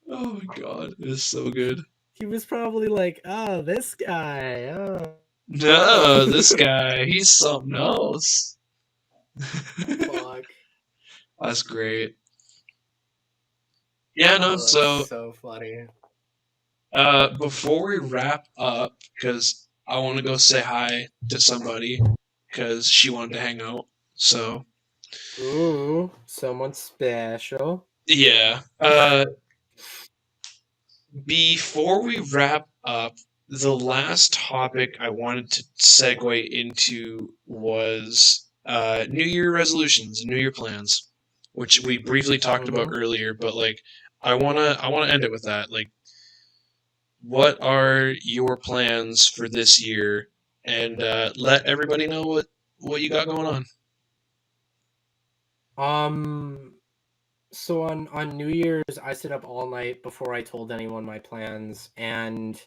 Oh my god, it is so good. He was probably like, oh, this guy. Oh. No, this guy, he's something else. Fuck. That's great. Yeah, no, so funny. Before we wrap up, because I want to go say hi to somebody, because she wanted to hang out, so. Ooh, someone special. Yeah. Before we wrap up, the last topic I wanted to segue into was New Year resolutions, New Year plans, which we briefly talked about earlier, but like I wanna end it with that. Like, what are your plans for this year? And let everybody know what you got going on. So on New Year's, I stayed up all night before I told anyone my plans. And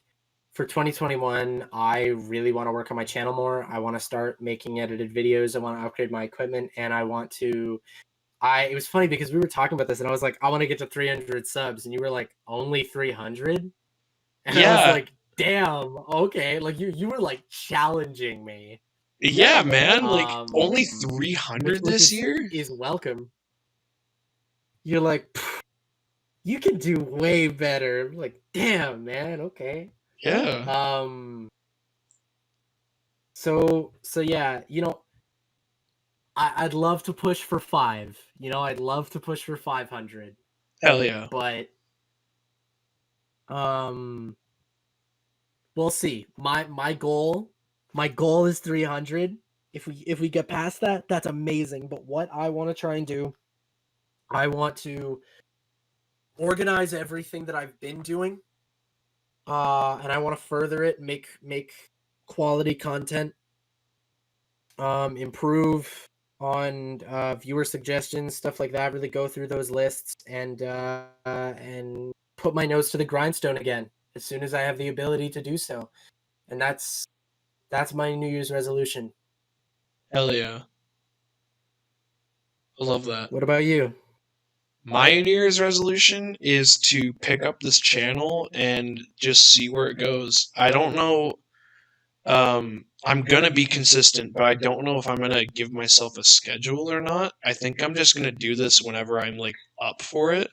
for 2021, I really want to work on my channel more. I want to start making edited videos. I want to upgrade my equipment, and I want to. It was funny because we were talking about this, and I was like, I want to get to 300 subs, and you were like, only 300? And I was like, damn, okay. Like you were like challenging me. Yeah, man. Like only 300 this year is welcome. You're like, you can do way better. I'm like, damn, man, okay. Yeah. So yeah, I'd love to push for 5. I'd love to push for 500, Hell yeah. but we'll see. My goal is 300. If we get past that, that's amazing. But what I want to try and do, I want to organize everything that I've been doing, and I want to further it, make quality content, improve on viewer suggestions, stuff like that. Really go through those lists and put my nose to the grindstone again as soon as I have the ability to do so. And that's my New Year's resolution. Hell yeah. I love that. What about you? My New Year's resolution is to pick up this channel and just see where it goes. I don't know. I'm gonna be consistent, but I don't know if I'm gonna give myself a schedule or not. I think I'm just gonna do this whenever I'm like up for it.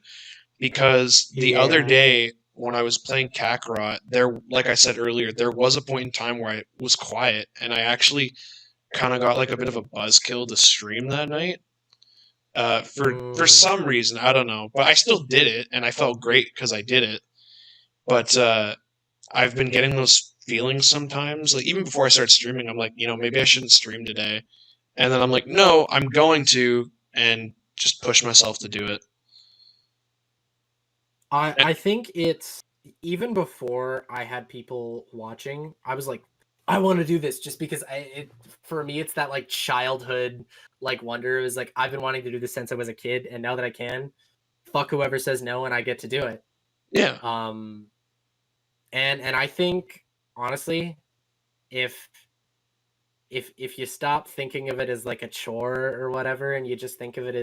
Because the other Yeah. day when I was playing Kakarot, there, like I said earlier, there was a point in time where I was quiet, and I actually kind of got like a bit of a buzzkill to stream that night. For some reason, I don't know, but I still did it, and I felt great because I did it. But I've been getting those feelings sometimes. Like even before I start streaming, I'm like, maybe I shouldn't stream today, and then I'm like, no, I'm going to, and just push myself to do it. I think it's even before I had people watching, I was like, I want to do this just because for me it's that like childhood like wonder. It was like I've been wanting to do this since I was a kid, and now that I can, fuck whoever says no, and I get to do it. Yeah. And I think honestly, if you stop thinking of it as like a chore or whatever, and you just think of it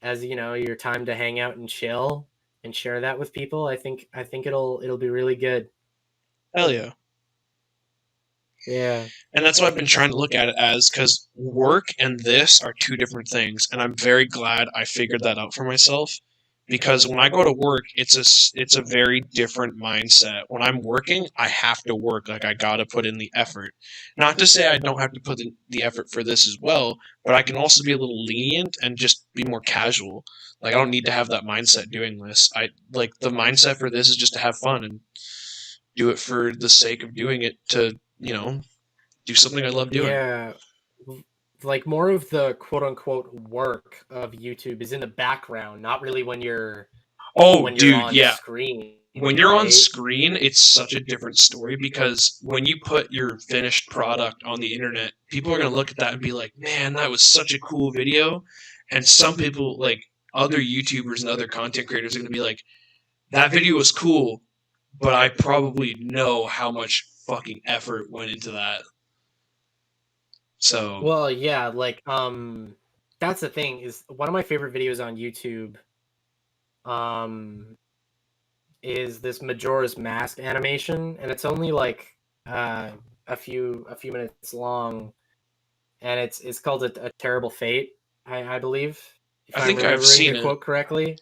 as your time to hang out and chill and share that with people, I think it'll be really good. Hell yeah. Yeah. And that's what I've been trying to look at it as, because work and this are two different things, and I'm very glad I figured that out for myself. Because when I go to work, it's a very different mindset. When I'm working, I have to work. Like I gotta put in the effort. Not to say I don't have to put in the effort for this as well, but I can also be a little lenient and just be more casual. Like I don't need to have that mindset doing this. I like the mindset for this is just to have fun and do it for the sake of doing it to do something I love doing. Yeah. Like more of the quote unquote work of YouTube is in the background, not really when you're Dude, yeah. screen. When you're on screen, it's such a different story, because when you put your finished product on the internet, people are going to look at that and be like, man, that was such a cool video. And some people, like other YouTubers and other content creators, are going to be like, that video was cool, but I probably know how much fucking effort went into that. So, well, yeah, like that's the thing, is one of my favorite videos on YouTube is this Majora's Mask animation, and it's only like a few minutes long, and it's called a Terrible Fate, I believe, if I think I'm I've seen the it. quote correctly.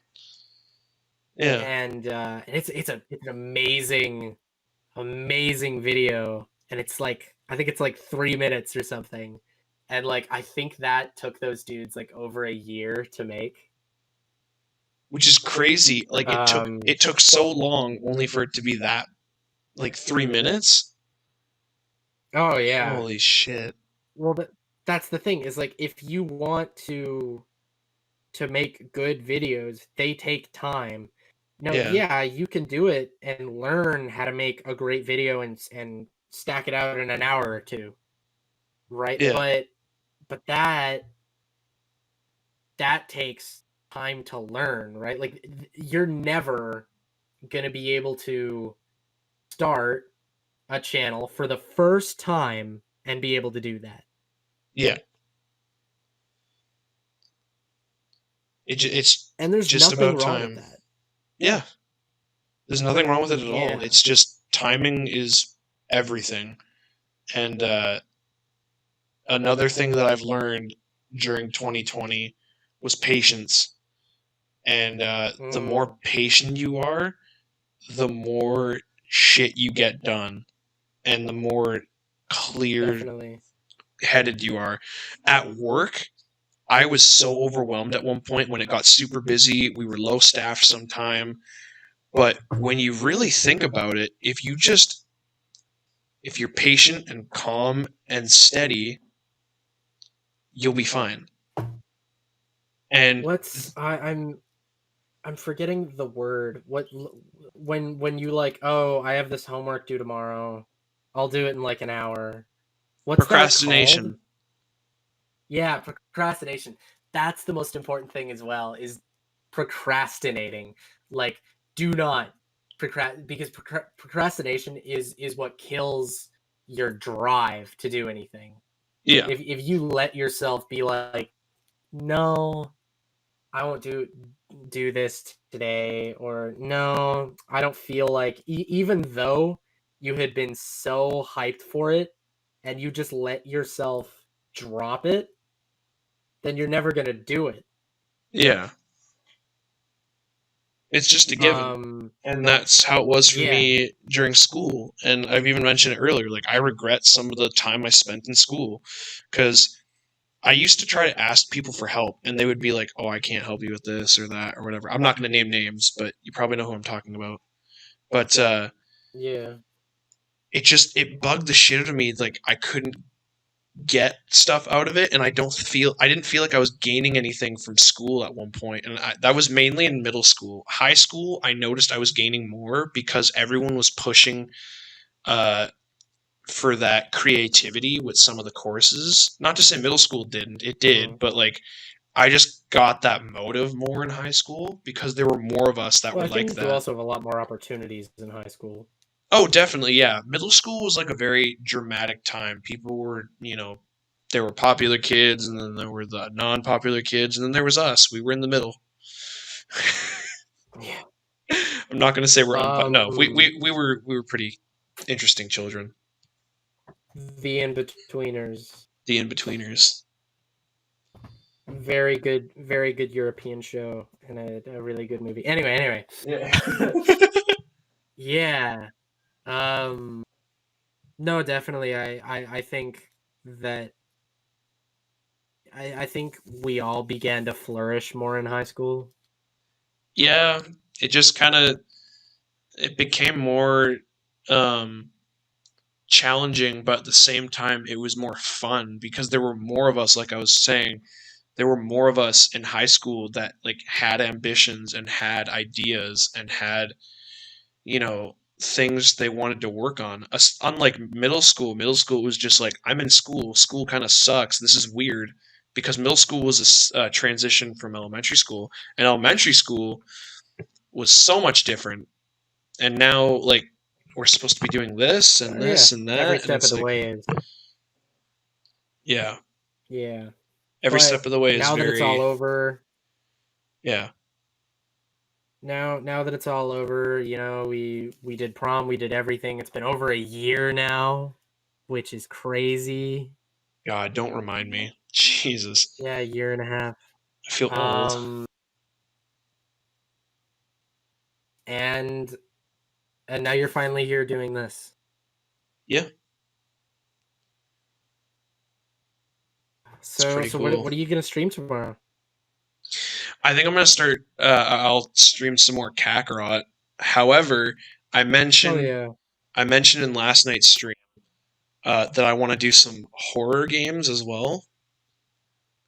Yeah. And it's an amazing video, and it's like I think it's like 3 minutes or something, and like I think that took those dudes like over a year to make, which is crazy. Like it took so long only for it to be that, like 3 minutes. Oh yeah. Holy shit. Well, that's the thing, is like if you want to make good videos, they take time. Now, yeah, you can do it and learn how to make a great video and stack it out in an hour or two, right? Yeah. But that takes time to learn, right? Like you're never gonna be able to start a channel for the first time and be able to do that. Yeah. It's and there's just nothing about wrong time. with that. Yeah. There's nothing wrong with it at all. It's just timing is everything. And another thing that I've learned during 2020 was patience. And the more patient you are, the more shit you get done, and the more Definitely. clear-headed you are. At work, I was so overwhelmed at one point when it got super busy. We were low staff sometime. But when you really think about it, if you're patient and calm and steady, you'll be fine. And I'm forgetting the word. What when you like, oh, I have this homework due tomorrow. I'll do it in like an hour. What's that procrastination. called? Yeah, procrastination. That's the most important thing as well, is procrastinating. Like, do not because procrastination is what kills your drive to do anything. Yeah. If you let yourself be like, no, I won't do this today, or no, I don't feel like, even though you had been so hyped for it and you just let yourself drop it, then you're never going to do it. Yeah. It's just a given. And that's how it was for me during school. And I've even mentioned it earlier. Like, I regret some of the time I spent in school, because I used to try to ask people for help, and they would be like, oh, I can't help you with this or that or whatever. I'm not going to name names, but you probably know who I'm talking about. But yeah, it bugged the shit out of me. Like, I couldn't get stuff out of it, and I didn't feel like I was gaining anything from school at one point. And that was mainly in middle school. High school, I noticed I was gaining more because everyone was pushing for that creativity with some of the courses. Not to say middle school didn't, it did, but like, I just got that motive more in high school because there were more of us that were like that. You also have a lot more opportunities in high school. Oh, definitely, yeah. Middle school was like a very dramatic time. People were, there were popular kids, and then there were the non-popular kids, and then there was us. We were in the middle. Yeah. I'm not going to say we're no. We were pretty interesting children. The in-betweeners. The in-betweeners. Very good European show, and a really good movie. Anyway. Yeah. Yeah. No, definitely. I think that I think we all began to flourish more in high school. Yeah, it just it became more challenging, but at the same time it was more fun because there were more of us. Like I was saying, there were more of us in high school that like had ambitions and had ideas and had things they wanted to work on. Unlike middle school was just like, I'm in school kind of sucks, this is weird, because middle school was a transition from elementary school, and elementary school was so much different. And now, like, we're supposed to be doing this and this and that. Every step of the way is. Yeah. Yeah. Every step of the way is now that it's all over. Yeah. Now that it's all over, we did prom, we did everything. It's been over a year now, which is crazy. God, don't remind me. Jesus. Yeah, a year and a half. I feel old. And now you're finally here doing this. Yeah. So cool. What are you going to stream tomorrow? I think I'm going to start, I'll stream some more Kakarot. However, I mentioned in last night's stream that I want to do some horror games as well.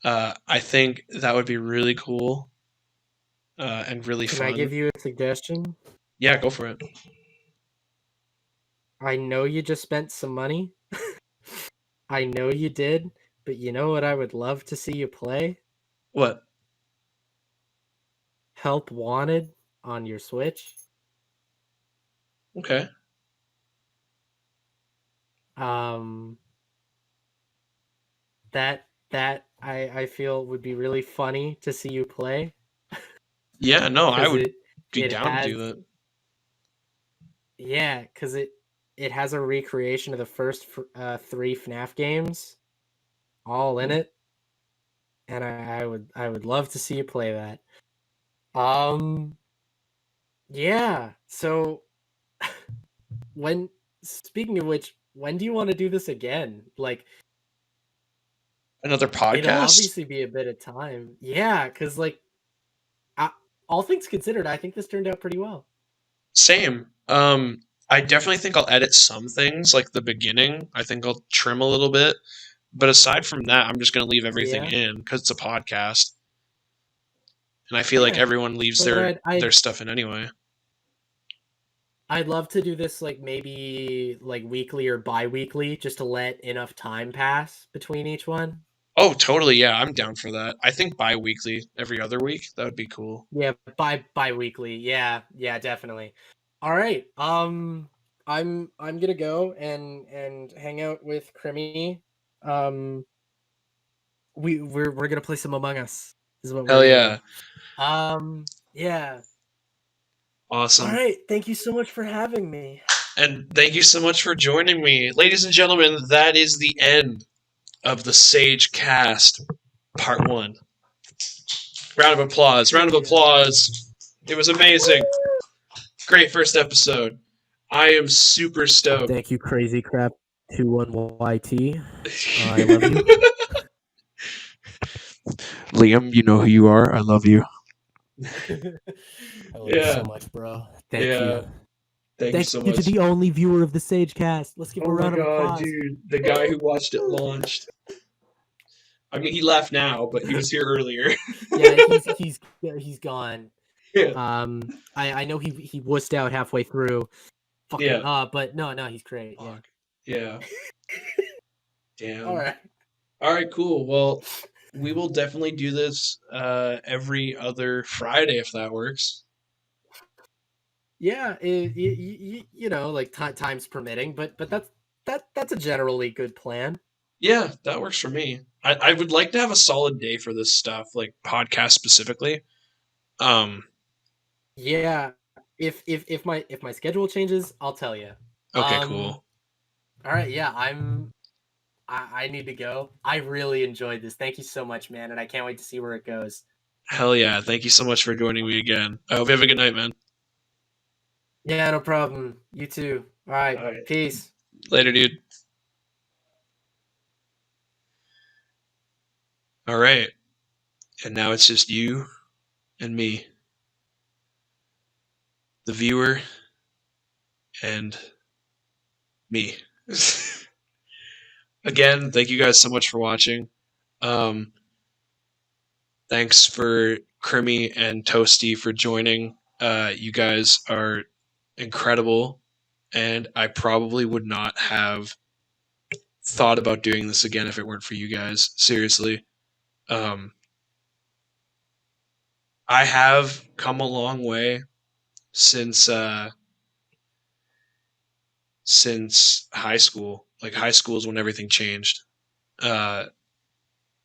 I think that would be really cool and really fun. Can I give you a suggestion? Yeah, go for it. I know you just spent some money. I know you did, but you know what I would love to see you play? What? Help Wanted on your Switch. Okay. That I feel would be really funny to see you play. Yeah, no, I would be down to do that. Yeah, because it has a recreation of the first 3 FNAF games, all in it, and I would love to see you play that. Yeah. So when speaking of which, when do you want to do this again? Like, Another it'll podcast? obviously be a bit of time. Yeah, because like, I, all things considered, I think this turned out pretty well. Same. I definitely think I'll edit some things, like the beginning. I think I'll trim a little bit. But aside from that, I'm just going to leave everything Yeah. in because it's a podcast. And I feel like Yeah. everyone leaves But their stuff in anyway. I'd love to do this like maybe like weekly or bi-weekly just to let enough time pass between each one. Oh, totally. Yeah, I'm down for that. I think bi-weekly, every other week. That would be cool. Yeah, bi-weekly. Yeah, definitely. All right. I'm gonna go and hang out with Crimmi. Um, we're gonna play some Among Us. Is what we're Hell gonna yeah. do. Yeah. All Awesome. right. Thank you so much for having me. And thank you so much for joining me. Ladies and gentlemen, that is the end of the SageCast Part 1. Round of applause. Round of applause. It was amazing. Great first episode. I am super stoked. Thank you, Crazy Crap 21YT. I love you. Liam, you know who you are. I love you. I love you so much, bro. Thank you. Thank you so Thank you much. to the only viewer of the SageCast. Let's give Oh a my round of god, applause. dude. The guy who watched it launched. I mean, he left now, but he was here earlier. Yeah, he's gone. Yeah. I know he wussed out halfway through. Fucking Yeah. but no, he's great. Yeah. Fuck. Yeah. Damn. All Alright, cool. Well, we will definitely do this every other Friday if that works. Yeah, you know, like times permitting, but that's a generally good plan. Yeah, that works for me. I would like to have a solid day for this stuff, like podcast specifically. Yeah, if my schedule changes, I'll tell you. Okay, cool. All right, yeah, I need to go. I really enjoyed this. Thank you so much, man, and I can't wait to see where it goes. Hell yeah. Thank you so much for joining me again. I hope you have a good night, man. Yeah, no problem. You too. All right. Peace. Later, dude. All right. And now it's just you and me, the viewer, and me. Again, thank you guys so much for watching. Thanks for Crimmi and Toasty for joining. You guys are incredible, and I probably would not have thought about doing this again if it weren't for you guys. Seriously. I have come a long way since high school. Like high school is when everything changed. But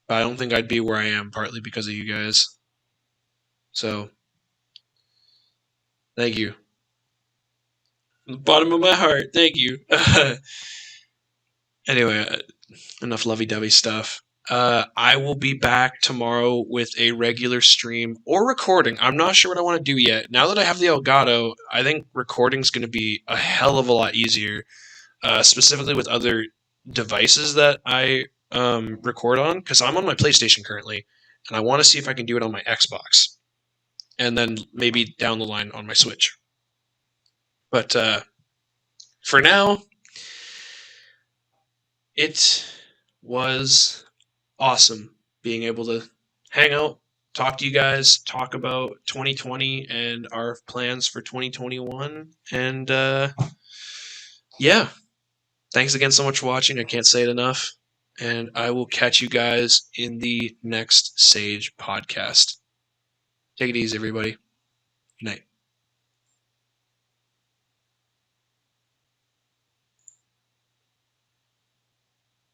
I don't think I'd be where I am partly because of you guys. So thank you. From the bottom of my heart, thank you. Anyway, enough lovey-dovey stuff. I will be back tomorrow with a regular stream or recording. I'm not sure what I want to do yet. Now that I have the Elgato, I think recording's going to be a hell of a lot easier, specifically with other devices that I record on, because I'm on my PlayStation currently, and I want to see if I can do it on my Xbox, and then maybe down the line on my Switch. But for now, it was awesome being able to hang out, talk to you guys, talk about 2020 and our plans for 2021. And yeah, thanks again so much for watching. I can't say it enough. And I will catch you guys in the next Sage podcast. Take it easy, everybody. Good night.